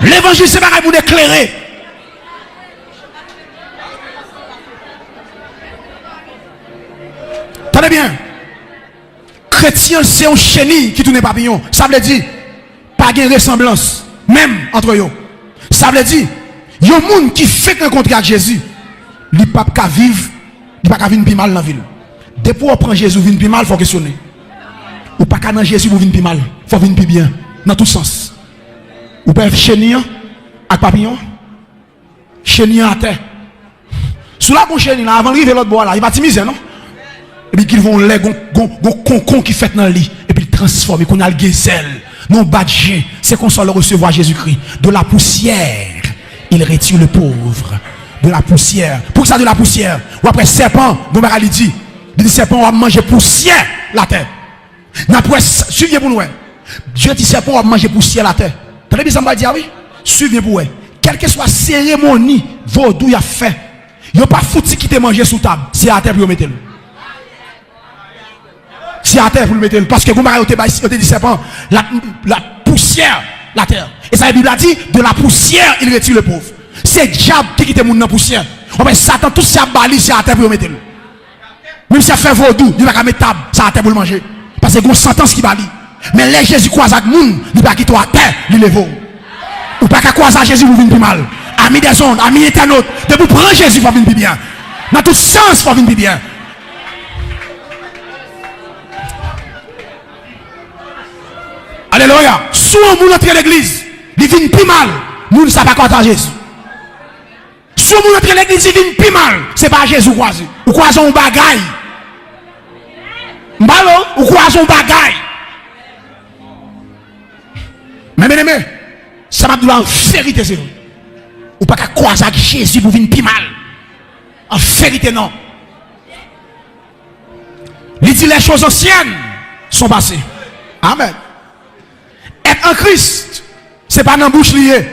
L'évangile, c'est pas pour éclairer. Tenez bien. Chrétien, c'est un chenille qui tourne papillon. Ça veut dire, pas de ressemblance, même entre eux. Ça veut dire, il y a un monde qui fait rencontrer avec Jésus. Il ne peut pas vivre, il ne peut pas vivre plus mal dans la ville. Depuis qu'on prend Jésus, vivre plus mal, il faut questionner. Ou pas qu'à dans Jésus, vous vivre plus mal, il faut vivre plus bien, dans tout sens. Ou pas chenille avec papillon, chenille à terre. Sous la bon chenille, avant d'arriver l'autre bois là, il va timiser, non? Et puis qu'ils vont les concon qui fait dans le lit. Et puis ils transforment, qu'on a le gazelle. Non, badge, c'est qu'on soit le recevoir Jésus-Christ. De la poussière, il retire le pauvre. De la poussière. Pour ça, de la poussière. Ou après, serpent, bon, il dit, serpent va manger poussière la terre. Suivez pour nous. Dieu dit, serpent va manger poussière la terre. T'as bien ça, dire oui? Suivez pour vous. Quelle que soit cérémonie, vaudou il a fait. Il n'y a pas foutu qui te manger sous table. C'est à terre pour mettre. c'est à terre pour le mettre. Parce que vous m'avez dit serpent, la poussière, la terre. Et ça, la Bible a dit, de la poussière, il retire le pauvre. C'est le diable qui quitte le monde dans la poussière. On va Satan, tout ça bali, c'est à terre pour le mettre. Même si ça fait vaudou, il va pas mettre table, c'est à terre pour le manger. Parce que c'est une sentence qui bali. Mais les Jésus croise avec le monde, il va quitter à terre, il lève. Ou pas qu'à croiser Jésus, vous venez plus mal. Amis des ondes, amis internautes, de vous prendre Jésus, il faut venir plus bien. Dans tout sens, il faut venir plus bien. Alléluia. Soit vous entrez à l'église, il vient plus mal. Nous ne savons pas croire Jésus. Soit vous entrez à l'église, il vient plus mal. Ce n'est pas Jésus croisé. Ou croisons un bagaille. Mbalo, ou croisons un bagaille. Mais bien aimé, ça m'a dit en vérité, c'est vrai. Ou pas qu'à croiser avec Jésus pour venir plus mal. En vérité, non. Il dit les choses anciennes sont passées. Amen. Être en Christ, c'est pas dans la bouche liée.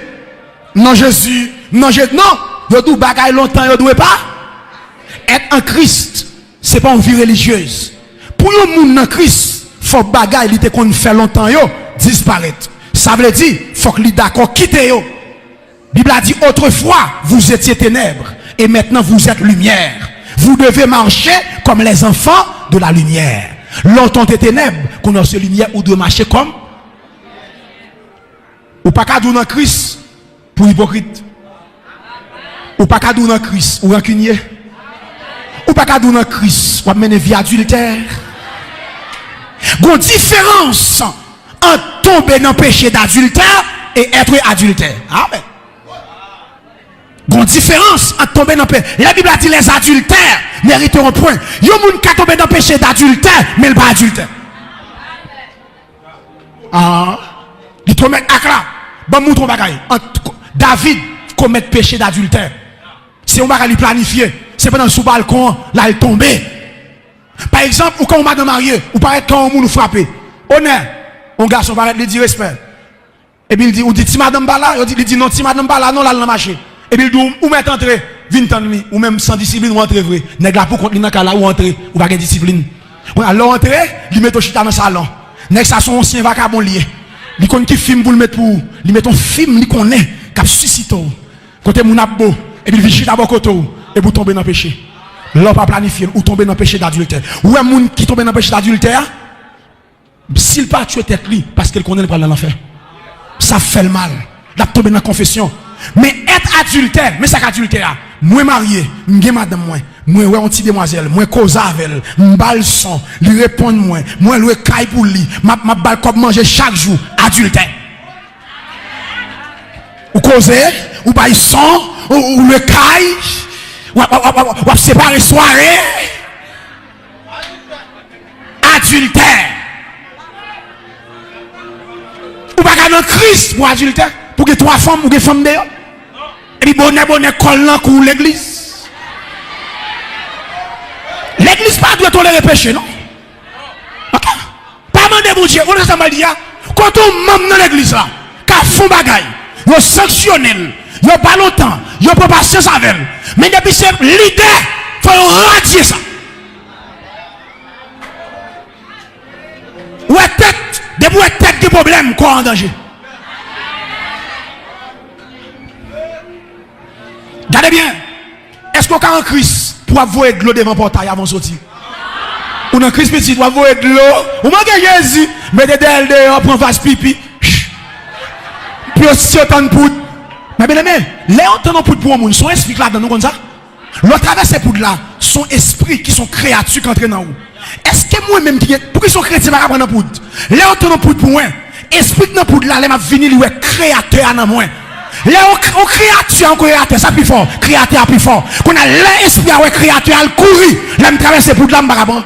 Non, Jésus, non, Jésus, non. Vous doit bagaille longtemps, vous doit pas. Être en Christ, c'est pas une vie religieuse. Pour un monde en Christ, il faut bagaille, il qu'on fait longtemps, yo, disparaître. Ça veut dire, il faut que les d'accord quitter yo. La Bible a dit, autrefois, vous étiez ténèbres, et maintenant vous êtes lumière. Vous devez marcher comme les enfants de la lumière. Longtemps t'es ténèbres, qu'on a ce lumière, ou devez marcher comme. Ou pas qu'à dans Christ, pour hypocrite. Ou pas qu'à dans Christ, ou rancunier. Ou pas qu'à dans Christ, ou mener vie adultère. Il y a une différence entre tomber dans le péché d'adultère et être adultère. Amen. Il y a une différence entre tomber dans le péché. La Bible a dit les adultères mériteront point. Il y a des gens qui tombent dans le péché d'adultère, mais ils ne sont pas adultères. Ah. Il tombe à là. Bon, mouton bagaille. David commet péché d'adultère. C'est un bagaille planifié. C'est pendant sous balcon, là il tombe. Par exemple, ou quand on m'a marié, ou paraît quand on nous frappe. Honneur, un garçon paraît lui dit respect. Et puis il dit, ou dit ti madame Bala, il dit non, ti madame Bala, non, là dans marché. Et puis il dit, ou met entrer, vient tendre ou même sans discipline, ou entrer vrai. Nèg la pour contre dans là ou entrer, ou pas de discipline. Alors entrer, il met au chita dans le salon. Nèg ça son ancien vagabond lié. Il connaît qui film pour le mettre pour, il met un film, il connaît, qui suscite. Côté mon abbo, et puis il vient d'abord côté, et vous tombez dans le péché. L'homme pas planifié, ou tomber dans le péché d'adultère. Ou un monde qui tombe dans le péché d'adultère, s'il pas tué tête lui, parce qu'il connaît le problème de l'enfer. Ça fait le mal. Il a tombé dans la confession. Mais être adultère, mais ça qu'adultère, moi marié, m'gé madame moi ouais on petite demoiselle, moi cause avec elle, m'bal son, lui répondre moi louer caille pour lui, ma bal comme manger chaque jour, adultère. Ou causer, ou bail son, ou le caille, ou séparer soirée. Adultère. Ou pas dans Christ pour adultère, pour que 3 femmes ou que femmes d'ailleurs. Et puis bonnet colle là pour l'église. L'église pas doit tolérer péché, non? Ok? Pas demander mon Dieu, on a ça mal dit, quand on membre dans l'église là, qu'à fond bagaille, ils sanctionnent, ils pas longtemps, ils pas patience avec elle. Mais depuis c'est l'idée, il faut radier ça. Ou est tête, depuis est tête des problèmes, quoi en danger? Regardez bien, est-ce qu'on a en Christ pour avoir de l'eau devant le portail avant de sortir? Ou dans Christ petit, pour avoir de l'eau, ou manquez Jésus, mettez d'elle dehors, prend vase pipi, puis aussi autant de poudre. Mais bien aimé, les autant de poudre pour un monde, son esprit là dans nous comme ça. L'autre travers ces poudres là, son esprit qui sont créatures qui entrent dans nous. Est-ce que moi-même, pour qu'ils sont chrétiens, je vais prendre poudre? Les autant de poudre pour moi, esprit dans poudre là, les m'a venir, lui est créateur dans moi. Là, on créateur, ça plus fort. Créateur plus fort. Qu'on a l'esprit à créateur, à courir. Là, me traverser pour de l'âme, barabon.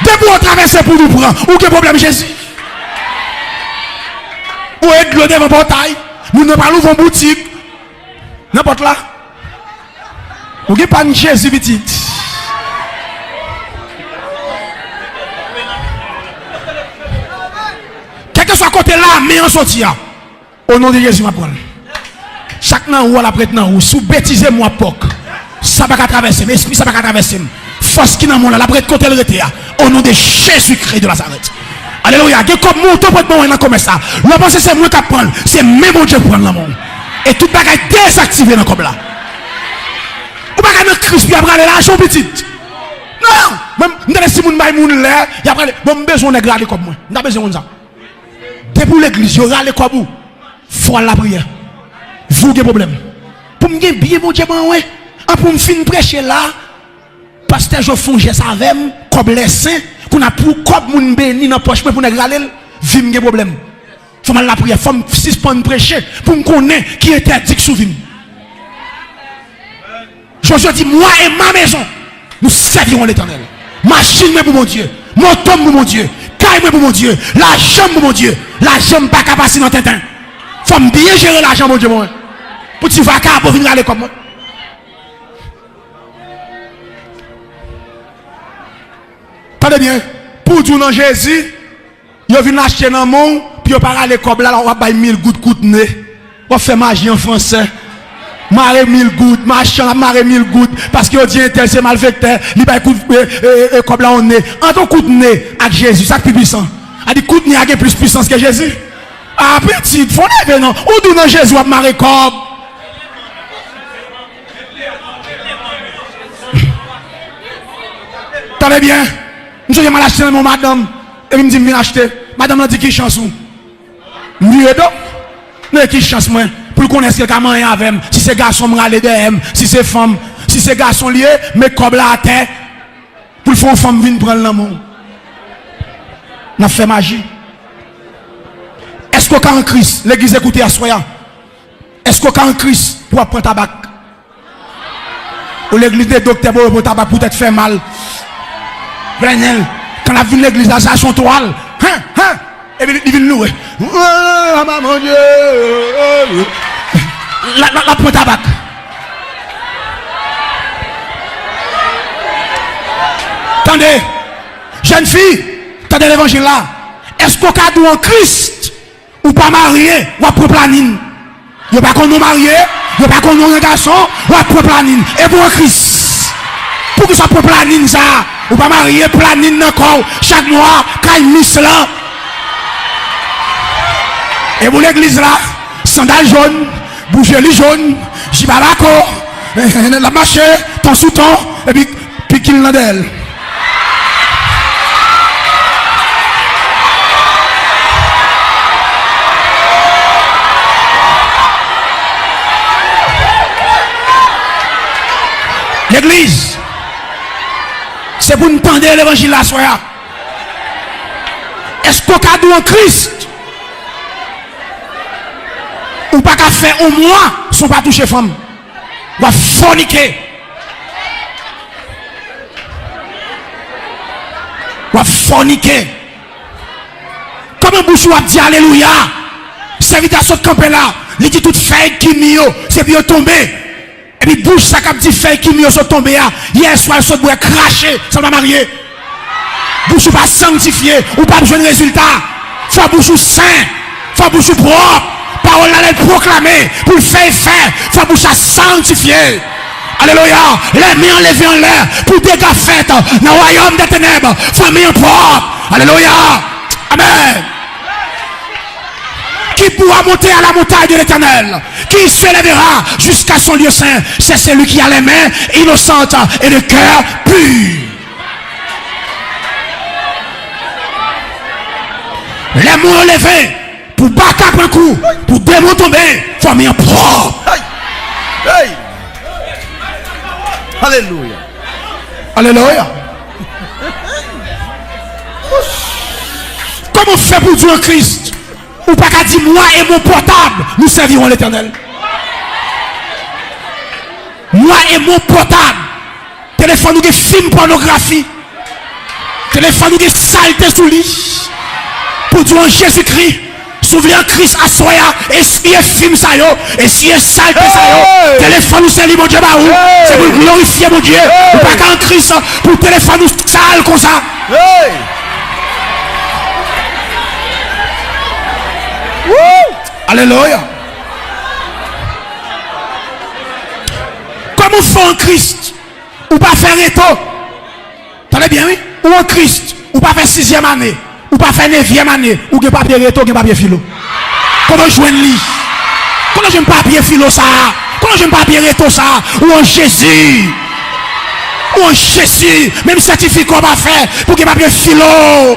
Depuis on traverse pour nous prendre. Ou quel problème, Jésus? Ou est de l'eau devant le portail. Nous ne parlons pas boutique. N'importe là. Ou quel pas Jésus, petite. Quel que soit côté là, mais en sortir. Au nom de Jésus, ma parole. Chaque nan ou à la prête nan ou sous bêtiser moi poc. Ça va pas traverser, mais esprit ça va pas traverser. Force qui dans mon la prête côté le rete. Au nom de Jésus-Christ de Nazareth. Alléluia. Il y a comme mon temps pour être comme ça. Le pensée c'est moi qui prends. C'est même mon Dieu prendre le monde. Et tout le bagage désactivé dans comme là. Ou pas qu'un Christ, puis après l'argent petite. Non! Même si mon bail moun là, il y a bon besoin de regarder comme moi. N'a besoin de ça. Dès pour l'église, je regarde comme vous. Faut la prière. Vous avez problème. Pour me bien mon Dieu ouais. Pour me finir prêcher là, pasteur je fonge ça avec comme les saints qu'on a pour comme moun béni dans poche pour nous regarder, vim gen problème. Faut mal la prière, faut me suspendre prêcher pour me connaître qui était interdit sous vim. Josué dit moi et ma maison nous servirons l'Éternel. Machine pour mon Dieu, moto pour mon Dieu, caille pour mon Dieu, l'argent pour mon Dieu, l'argent pas capable dans Tintin. Faut me bien gérer l'argent mon Dieu moi. Pour tu vas pour venir aller comme moi. Attendez bien, pour tout dans Jésus, il vient acheter dans le monde, puis il part aller comme là, on va bailler 1000 gouttes coûte-nez. On fait magie en français. Marrer 1000 gouttes, machin, marrer 1000 gouttes, parce qu'il dit tel c'est malfecteur, il va écouter comme là on est. En tant coup de nez avec Jésus, ça plus puissant. A dit coup de nez a plus puissance que Jésus. Ah petit, faut lever non. Ou d'où dans Jésus a marrer comme. T'avais bien? Je vais m'acheter mon madame, et il me dit viens acheter. Madame m'a dit qui chanson. Mieux donc. Mais qui chance moi? Pour connaître quelqu'un qui a avec moi. Si c'est garçon, je vais de si c'est femme, si c'est garçon lié, mais comme là à terre, pour le faire une femme venir prendre l'amour. On a fait magie. Est-ce qu'au en Christ, l'église écoutez à soi? Est-ce qu'au en Christ, pour prendre tabac? Ou l'église des docteurs pour tabac peut-être faire mal? Quand on a vu l'église, ça a son toile. Et puis il vient louer. Mon Dieu. La pointe tabac. Attendez, jeune fille, attendez l'évangile là. Est-ce qu'on a en Christ ou pas marié ou pas planine? Il n'y a pas qu'on nous marié, il n'y a pas qu'on nous un garçon ou pas planine. Et pour Christ, pour que ça pour planine ça, ou pas marié, planine encore chaque mois, quand il miss là. Et pour l'église là, sandales jaunes, bougelis jaunes, jibarako, la marche, ton sous-ton, et puis qu'il n'a d'elle. L'église, c'est pour nous tendre l'évangile à soi. Est-ce qu'on a dit en Christ? Ou pas qu'à faire au moins sans pas toucher femme. Ou à forniquer. Ou à forniquer. Comme un bouchou a dit alléluia. Serviteur de camper là. Il dit tout fait qui mio. C'est bien tombé. Et puis bouche ça qui dit fait qui mio sont tombé. Hier soir, ils bois cracher. Ça va marier. Bouche pas sanctifié. Ou pas besoin de résultat. Faut bouche saint. Faut bouche propre. Parole allait proclamer pour faire faire, faut bouche à sanctifier. Alléluia. Les mains enlevées en l'air pour des gars faites dans le royaume des ténèbres. Famille propre. Alléluia. Amen. Qui pourra monter à la montagne de l'Éternel? Qui s'élèvera jusqu'à son lieu saint? C'est celui qui a les mains innocentes et le cœur pur. Les mains enlevées. Pour battre un coup, pour démon tomber, famille propre. Hey. Alléluia. Alléluia. Comment on fait pour Dieu en Christ? Ou pas qu'à dire moi et mon portable, nous servirons l'Éternel. Moi et mon portable. Téléphone ou des films pornographie. Téléphone ou des saletés sous lit. Pour Dieu en Jésus-Christ. Souviens Christ à soi, et si est film ça yo, et si est saleté ça yo, téléphone ou c'est mon Dieu bah où, c'est pour glorifier mon Dieu, ou pas qu'en Christ, pour téléphone ou sale comme ça. Alléluia. Comment on fait en Christ, ou pas faire éto, t'allez bien oui, ou en Christ, ou pas fait 6e année, ou pas fait 9e année, ou que papier réto, ou papier philo. Comment je lis? Comment j'aime papier philo ça? Comment j'aime papier réto ça? Ou en Jésus? Ou en Jésus? Même certificat pas fait pour que papier philo.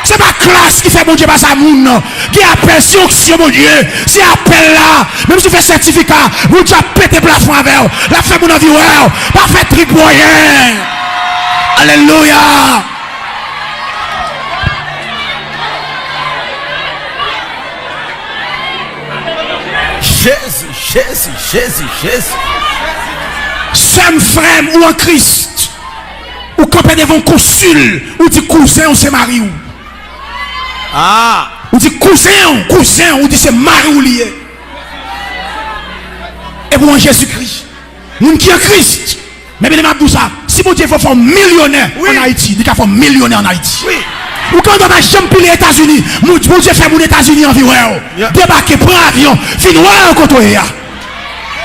C'est pas classe qui fait mon Dieu pas ça moun. Qui appelle si onction mon Dieu. Si appel là. Même si fait certificat, mon Dieu a pété plafond avec. La fait mon envie pas fait tripoyen. Alléluia. Jésus. Sem frère ou en Christ. Ou campé devant consul. Ou dit cousin ou c'est mari ou. Ah. Ou dit cousin ou dit c'est mari ou lié. Et pour en Jésus-Christ. Moun qui est Christ. Mais bien tout ça. Si mon Dieu faut faire millionnaire en Haïti, il faut faire millionnaire en Haïti. Oui. Ou quand on a jamais les États-Unis, mon Dieu fait les États-Unis environ. Débarquer, prendre avion, finir en côté.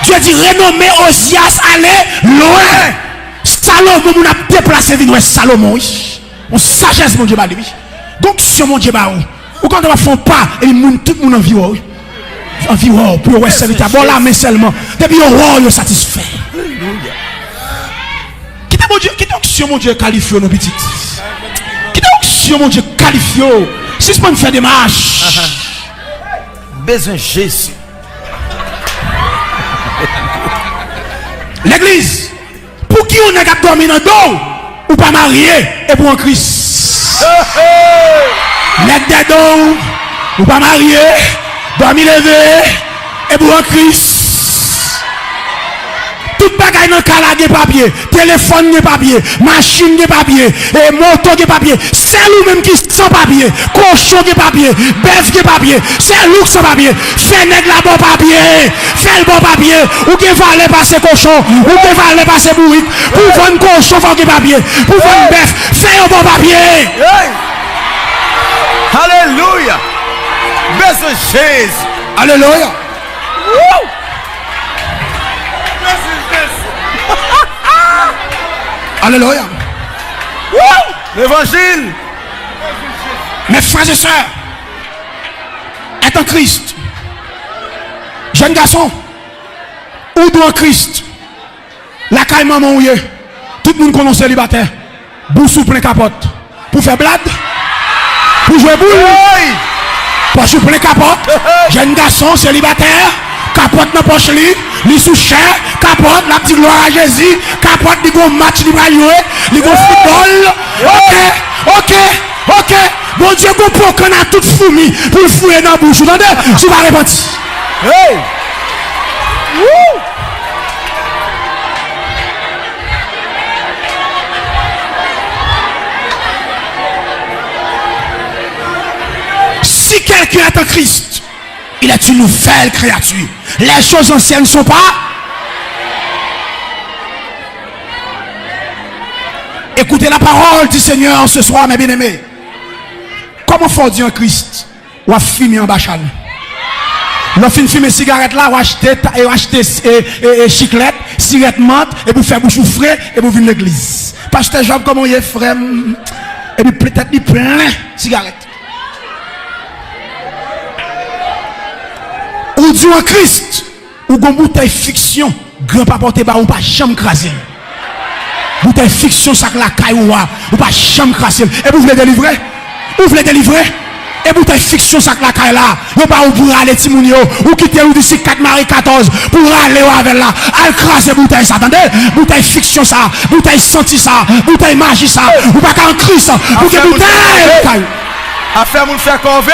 Dieu dit renommé Osias, allez loin. Salomon, on a déplacé venir Salomon. On sagesse mon Dieu ba lui. Donc sur mon Dieu ba ou quand on va faire pas et tout le monde environ. Environ pour ouais serviteur. Bon là mais seulement depuis on satisfait. Alléluia. Qui donc mon Dieu qualifié nos petites. Qui donc mon Dieu qualifié. Si je peux faire des marches. Besoin Jésus. L'église, pour qui on est dormi dans le dos, ou pas marié, et pour un Christ. L'être des dos, ou pas marié, dormi levé, et pour un Christ. Tout bagaille dans le cas de papier, téléphone de papier, machine de papier, et moto de papier, c'est lui même qui sans papier, cochon de papier, bœuf de papier, c'est lui sans papier, fait nègre la bon papier, fait le bon papier, ou qui va aller passer cochon, ou qui va aller passer bourrique, pour vendre cochon, faut de papier, pour vendre bœuf, fait un bon papier. Alléluia. Besoin Jésus. Alléluia. Alléluia. L'évangile. Mes frères et sœurs, est en Christ. Jeune garçon, ou dans Christ, la caille maman ouye, tout le monde connaît célibataire, boussou plein capote, pour faire blade, pour jouer boule, pour jouer plein capote, jeune garçon célibataire, capote dans poche li sous cher, capote, la petite gloire à Jésus, capote, li go match, li va jouer, li go football, ok, bon Dieu, go pour qu'on a tout fourmi, pour le fouiller dans la bouche, vous entendez? Tu vas répondre. Hey! Si quelqu'un est en Christ, il est une nouvelle créature. Les choses anciennes ne sont pas. Écoutez la parole du Seigneur ce soir, mes bien-aimés. Comment faut dire en Christ? Ou à fumer en bachal. L'on fin fumer cigarette là, ou acheter chiclette, cigarette menthe, et pour faire bouche frais, et pour venir l'église. Pasteur Job, comment il est frère? Et puis peut-être il plein cigarette. Ou Dieu en Christ, ou gon bouteille fiction, grand pas porter bas ou pas chambre craser. Bouteille fiction ça la caille ou pas chambre craser. Et vous voulez délivrer? Vous voulez délivrer? Et bouteille fiction ça la caille là, ou pas ou pour aller Timonio, ou quitter ou d'ici 4 Marie 14 pour aller avec là, al craser bouteille ça, attendez? Bouteille fiction ça, bouteille senti ça, bouteille magie ça, ou pas qu'en Christ, ou que bouteille. Affaire moun faire convé.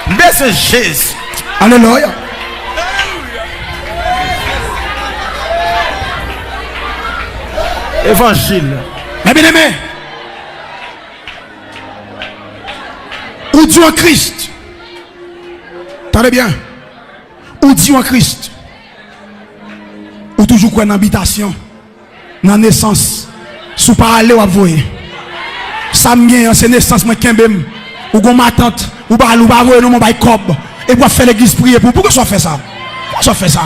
Mais c'est Jésus. Alléluia. Évangile. Mais bien aimé, ou Dieu en Christ. Attendez bien. Ou Dieu en Christ. Ou toujours quoi dans l'habitation, dans la naissance, sous pas aller ou voyer. Ça me vient, c'est naissance, moi qui ou gon ma tante, ou pas voyer non mon bail cob, et pour faire l'église prier pour. Pourquoi ça fait ça? Pourquoi ça fait ça?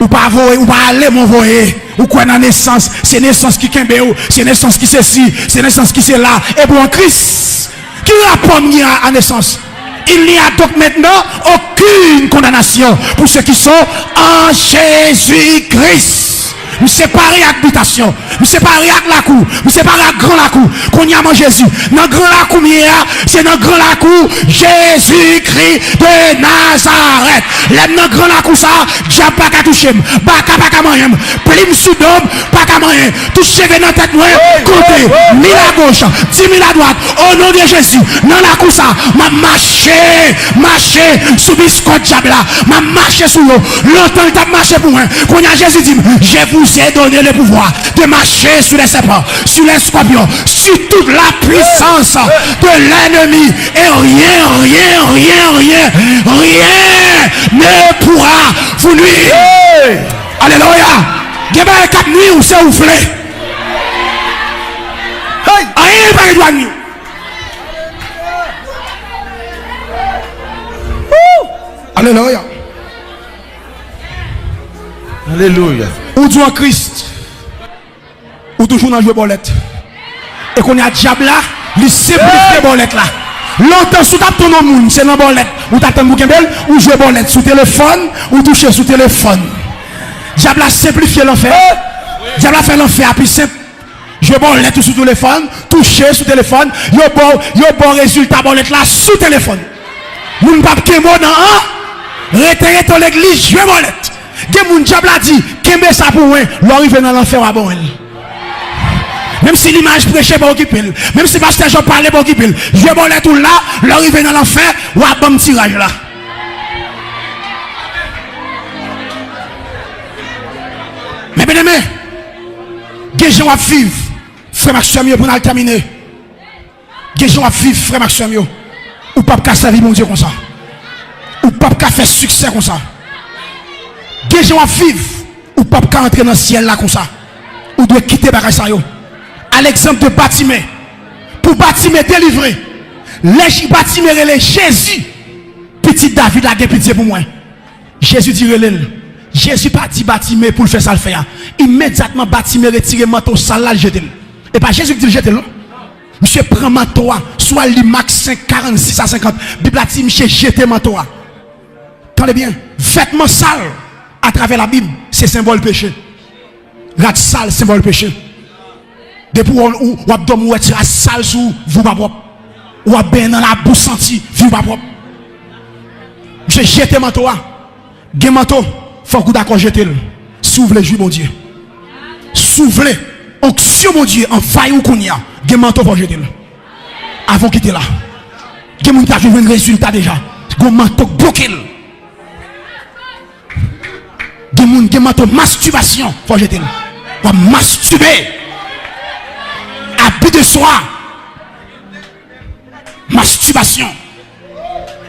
ou pas voyer, ou pas aller mon voyer. Ou quoi dans naissance, c'est naissance qui kembe ou, c'est naissance qui c'est ci, c'est naissance qui c'est là. Et pour un Christ, qui rapport à naissance? Il n'y a donc maintenant aucune condamnation pour ceux qui sont en Jésus-Christ. Nous séparer habitation, nous séparer avec la cour, nous séparer avec grand la cour, qu'on y a mangé Jésus. Dans grand la cour, c'est dans grand la cour, Jésus-Christ de Nazareth. L'aime dans grand la cour ça, diable pas qu'à toucher, pas qu'à manger, plim sudom, pas qu'à manger, toucher dans la tête, côté, 1000 à gauche, 10 000 à droite, au nom de Jésus, dans la cour ça, m'a marché, sous biscotte diable là, m'a marché sous l'eau, longtemps il t'a marché pour moi, qu'on y a Jésus dit, je vous ai donné le pouvoir de marcher sur les serpents, sur les scorpions, sur toute la puissance de l'ennemi. Et rien ne pourra vous nuire. Alléluia. Il y a un cap nuit où c'est ouflé. Rien ne peut nous nuire. Alléluia. Alléluia. Ou du en Christ, ou toujours dans le jeu bolette. Et qu'on a diable là, il simplifie bolette là. Longtemps sous ta ton monde, c'est dans bolette. Ou t'attends bouquin belle, ou jouer bolette sous téléphone, ou toucher sous téléphone. Diable a simplifié l'enfer. Diable a fait l'enfer plus simple. Jouer bolette sous téléphone, toucher sous téléphone, yo bon résultat bolette là sous téléphone. Moun pas que mot dans un, retirer ton l'église, jouer bolette. Gen moun diable a dit, kembe ça pour moi, l'arrive dans l'enfer à bon. Même si l'image prêchait pas occupé, même si pasteur Jean parlait pas occupé, je bon les tout là, l'arrive dans l'enfer, ou à bon tirage là. Mais bien aimé, gen gens à vivre, frère Maxime pour nous terminer. Gen gens à vivre, frère Maxime, ou pas qu'à servir mon Dieu comme ça. Ou pas qu'à faire succès comme ça. Des gens à vivre ou pas qu'à entrer dans le ciel là comme ça. Ou doit quitter bagage ça yo. À l'exemple de Batimé. Pour Batimé délivrer. Les Batimé relè Jésus. Petit David a pitié pour moi. Jésus dit relè. Jésus pas dit Batimé pour le faire ça le faire. Immédiatement Batimé retire manteau sale là le jeter. Et pas Jésus qui dit jeter là. Monsieur prend manteau soit li max 5 46 à 50. Bible a dit monsieur jeter manteau. Attendez bien, vêtements sales à travers la Bible, c'est symbole péché. Rat sale, symbole péché. Depuis où on abdomen ou est sale sous vous pas propre. Ou ben dans la bouche senti, vous pas propre. Je jette manteau. Gen manteau, faut que d'accord jeter. S'ouvre les joues mon Dieu. S'ouvre onction mon Dieu en faille ou qu'on y a. Gen manteau faut jeter. Avant quitter là. Gen moun ta joué un résultat déjà. Gen manteau bloqué. Des gens qui ont masturbation, faut jeter. On va masturber. Habit de soi. Masturbation.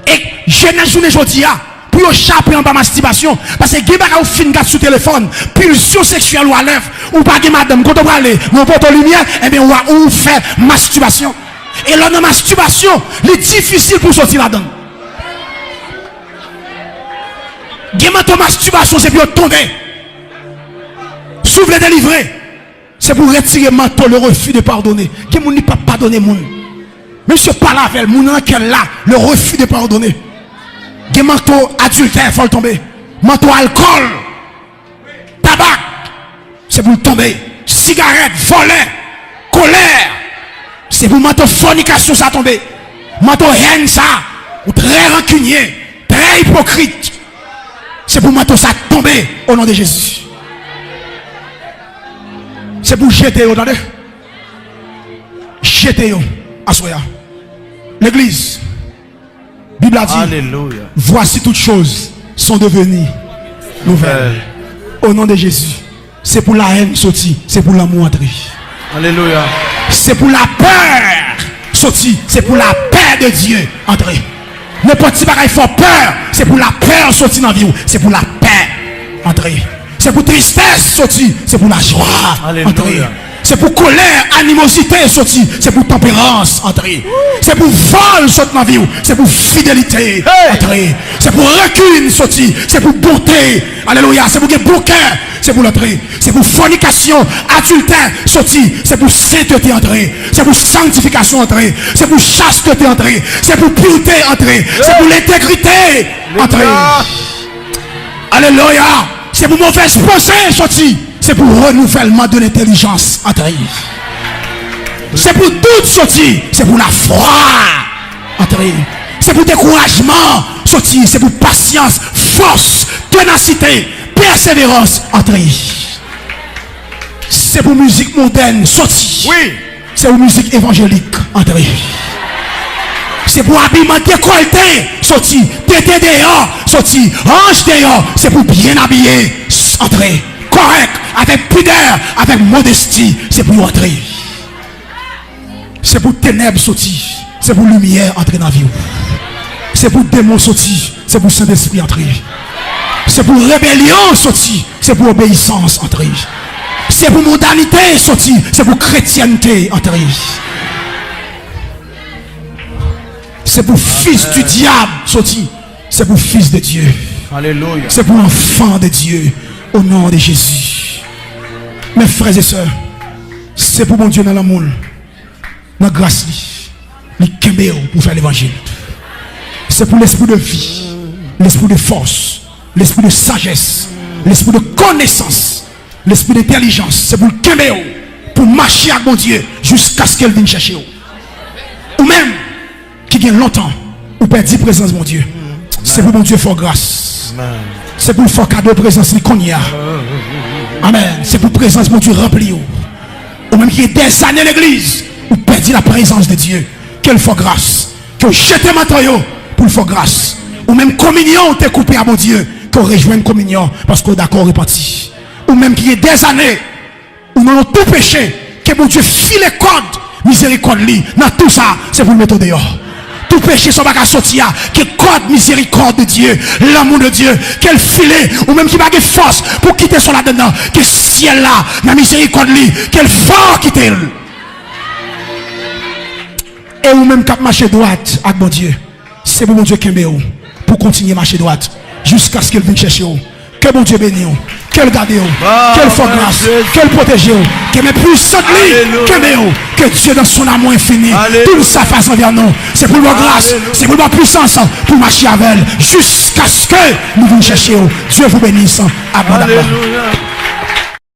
Et jeune journée aujourd'hui, pour échapper en bas masturbation, parce que les gens qui ont sur téléphone, pulsion sexuelle ou à l'œuvre, ou pas de madame, quand on va aller, on porte lumière, et bien on fait masturbation. Et là, dans la masturbation, c'est difficile pour sortir là-dedans. Guémanto masturbation, c'est pour tomber. S'ouvre le délivrer. C'est pour retirer manteau le refus de pardonner. Guémanto n'est pas pardonner moun. Même si on parle avec moun qui est là, le refus de pardonner. Guémanto adultère, il faut le tomber. Manteau alcool, tabac, c'est pour le tomber. Cigarette, voler, colère, c'est pour manteau fornication, ça tomber. Manteau haine, ça, ou très rancunier, très hypocrite. C'est pour moi tout ça tomber au nom de Jésus. C'est pour jeter, attendez. Jeter, assoya. L'église, Bible a dit, Alléluia. Voici toutes choses sont devenues nouvelles. Au nom de Jésus. C'est pour la haine sortie, c'est pour l'amour entré. Alléluia. C'est pour la peur sortie, c'est pour la paix de Dieu entrée. N'importe qui bagaille faut peur, c'est pour la peur sortir dans la vie, c'est pour la paix entrer. C'est pour tristesse sortir, c'est pour la joie entrer. C'est pour colère, animosité sorti. C'est pour tempérance entrer. C'est pour vol sorti dans la vie. C'est pour fidélité entrer. C'est pour rancune sorti. C'est pour bonté. Alléluia. C'est pour bon cœur. C'est pour l'entrée. C'est pour fornication, adultère sorti. C'est pour sainteté entrer. C'est pour sanctification entrer. C'est pour chasteté entrer. C'est pour pureté entrer. C'est pour l'intégrité entrer. Alléluia. C'est pour mauvaise pensée sorti. C'est pour renouvellement de l'intelligence entrer. C'est pour doute sorti. C'est pour la foi entrer. C'est pour découragement sorti. C'est pour patience, force, ténacité, persévérance entrer. C'est pour musique moderne sorti. Oui. C'est pour musique évangélique entrer. C'est pour habillement décolleté sorti. Tété dehors sorti. Ange dehors. C'est pour bien habiller entrer. Correct, avec pudeur, avec modestie, c'est pour entrer. C'est pour ténèbres sortir, c'est pour lumière entrer dans la vie. C'est pour démons sortir, c'est pour Saint-Esprit entrer. C'est pour rébellion sortir, c'est pour obéissance entrer. C'est pour mondanité sortir, c'est pour chrétienté entrer. C'est pour fils du diable sortir, c'est pour fils de Dieu. Alléluia. C'est pour enfant de Dieu. Au nom de Jésus. Mes frères et sœurs, c'est pour mon Dieu dans l'amour, dans la grâce, pour faire l'évangile. C'est pour l'esprit de vie, l'esprit de force, l'esprit de sagesse, l'esprit de connaissance, l'esprit d'intelligence. C'est pour le Kéméo, pour marcher avec mon Dieu jusqu'à ce qu'elle vienne chercher. Ou même, qui gagne longtemps, ou perdit présence de mon Dieu. C'est pour mon Dieu fort grâce. C'est pour le fort cadeau de présence qu'on y a. Amen. C'est pour présence mon Dieu rempli. Ou même qui est des années l'église, ou perdit la présence de Dieu. Quelle fort grâce. Que jetez maintenant pour le fort grâce. Ou même communion t'es coupé à mon Dieu. Que rejoigne communion parce qu'on est d'accord reparti. Ou même qui est des années, ou non tout péché, que mon Dieu file les codes, miséricorde lui. Dans tout ça, c'est pour le mettre dehors. Tout péché son bagage sortir, que code miséricorde de Dieu, l'amour de Dieu, qu'elle filet, ou même qui va de force pour quitter son là-dedans, que ciel là, la miséricorde lui, qu'elle fort quitter. Et ou même cap marcher droite avec mon Dieu. C'est pour mon Dieu qui est pour continuer à marcher droite jusqu'à ce qu'elle vienne chercher. Que mon Dieu bénisse, qu'elle garde, qu'elle fasse grâce, qu'elle protège, qu'elle est puissante, que Dieu dans son amour infini, toute sa face envers nous, c'est pour leur grâce, c'est pour leur puissance, pour marcher avec elle, jusqu'à ce que nous venions chercher. Dieu vous bénisse abondamment.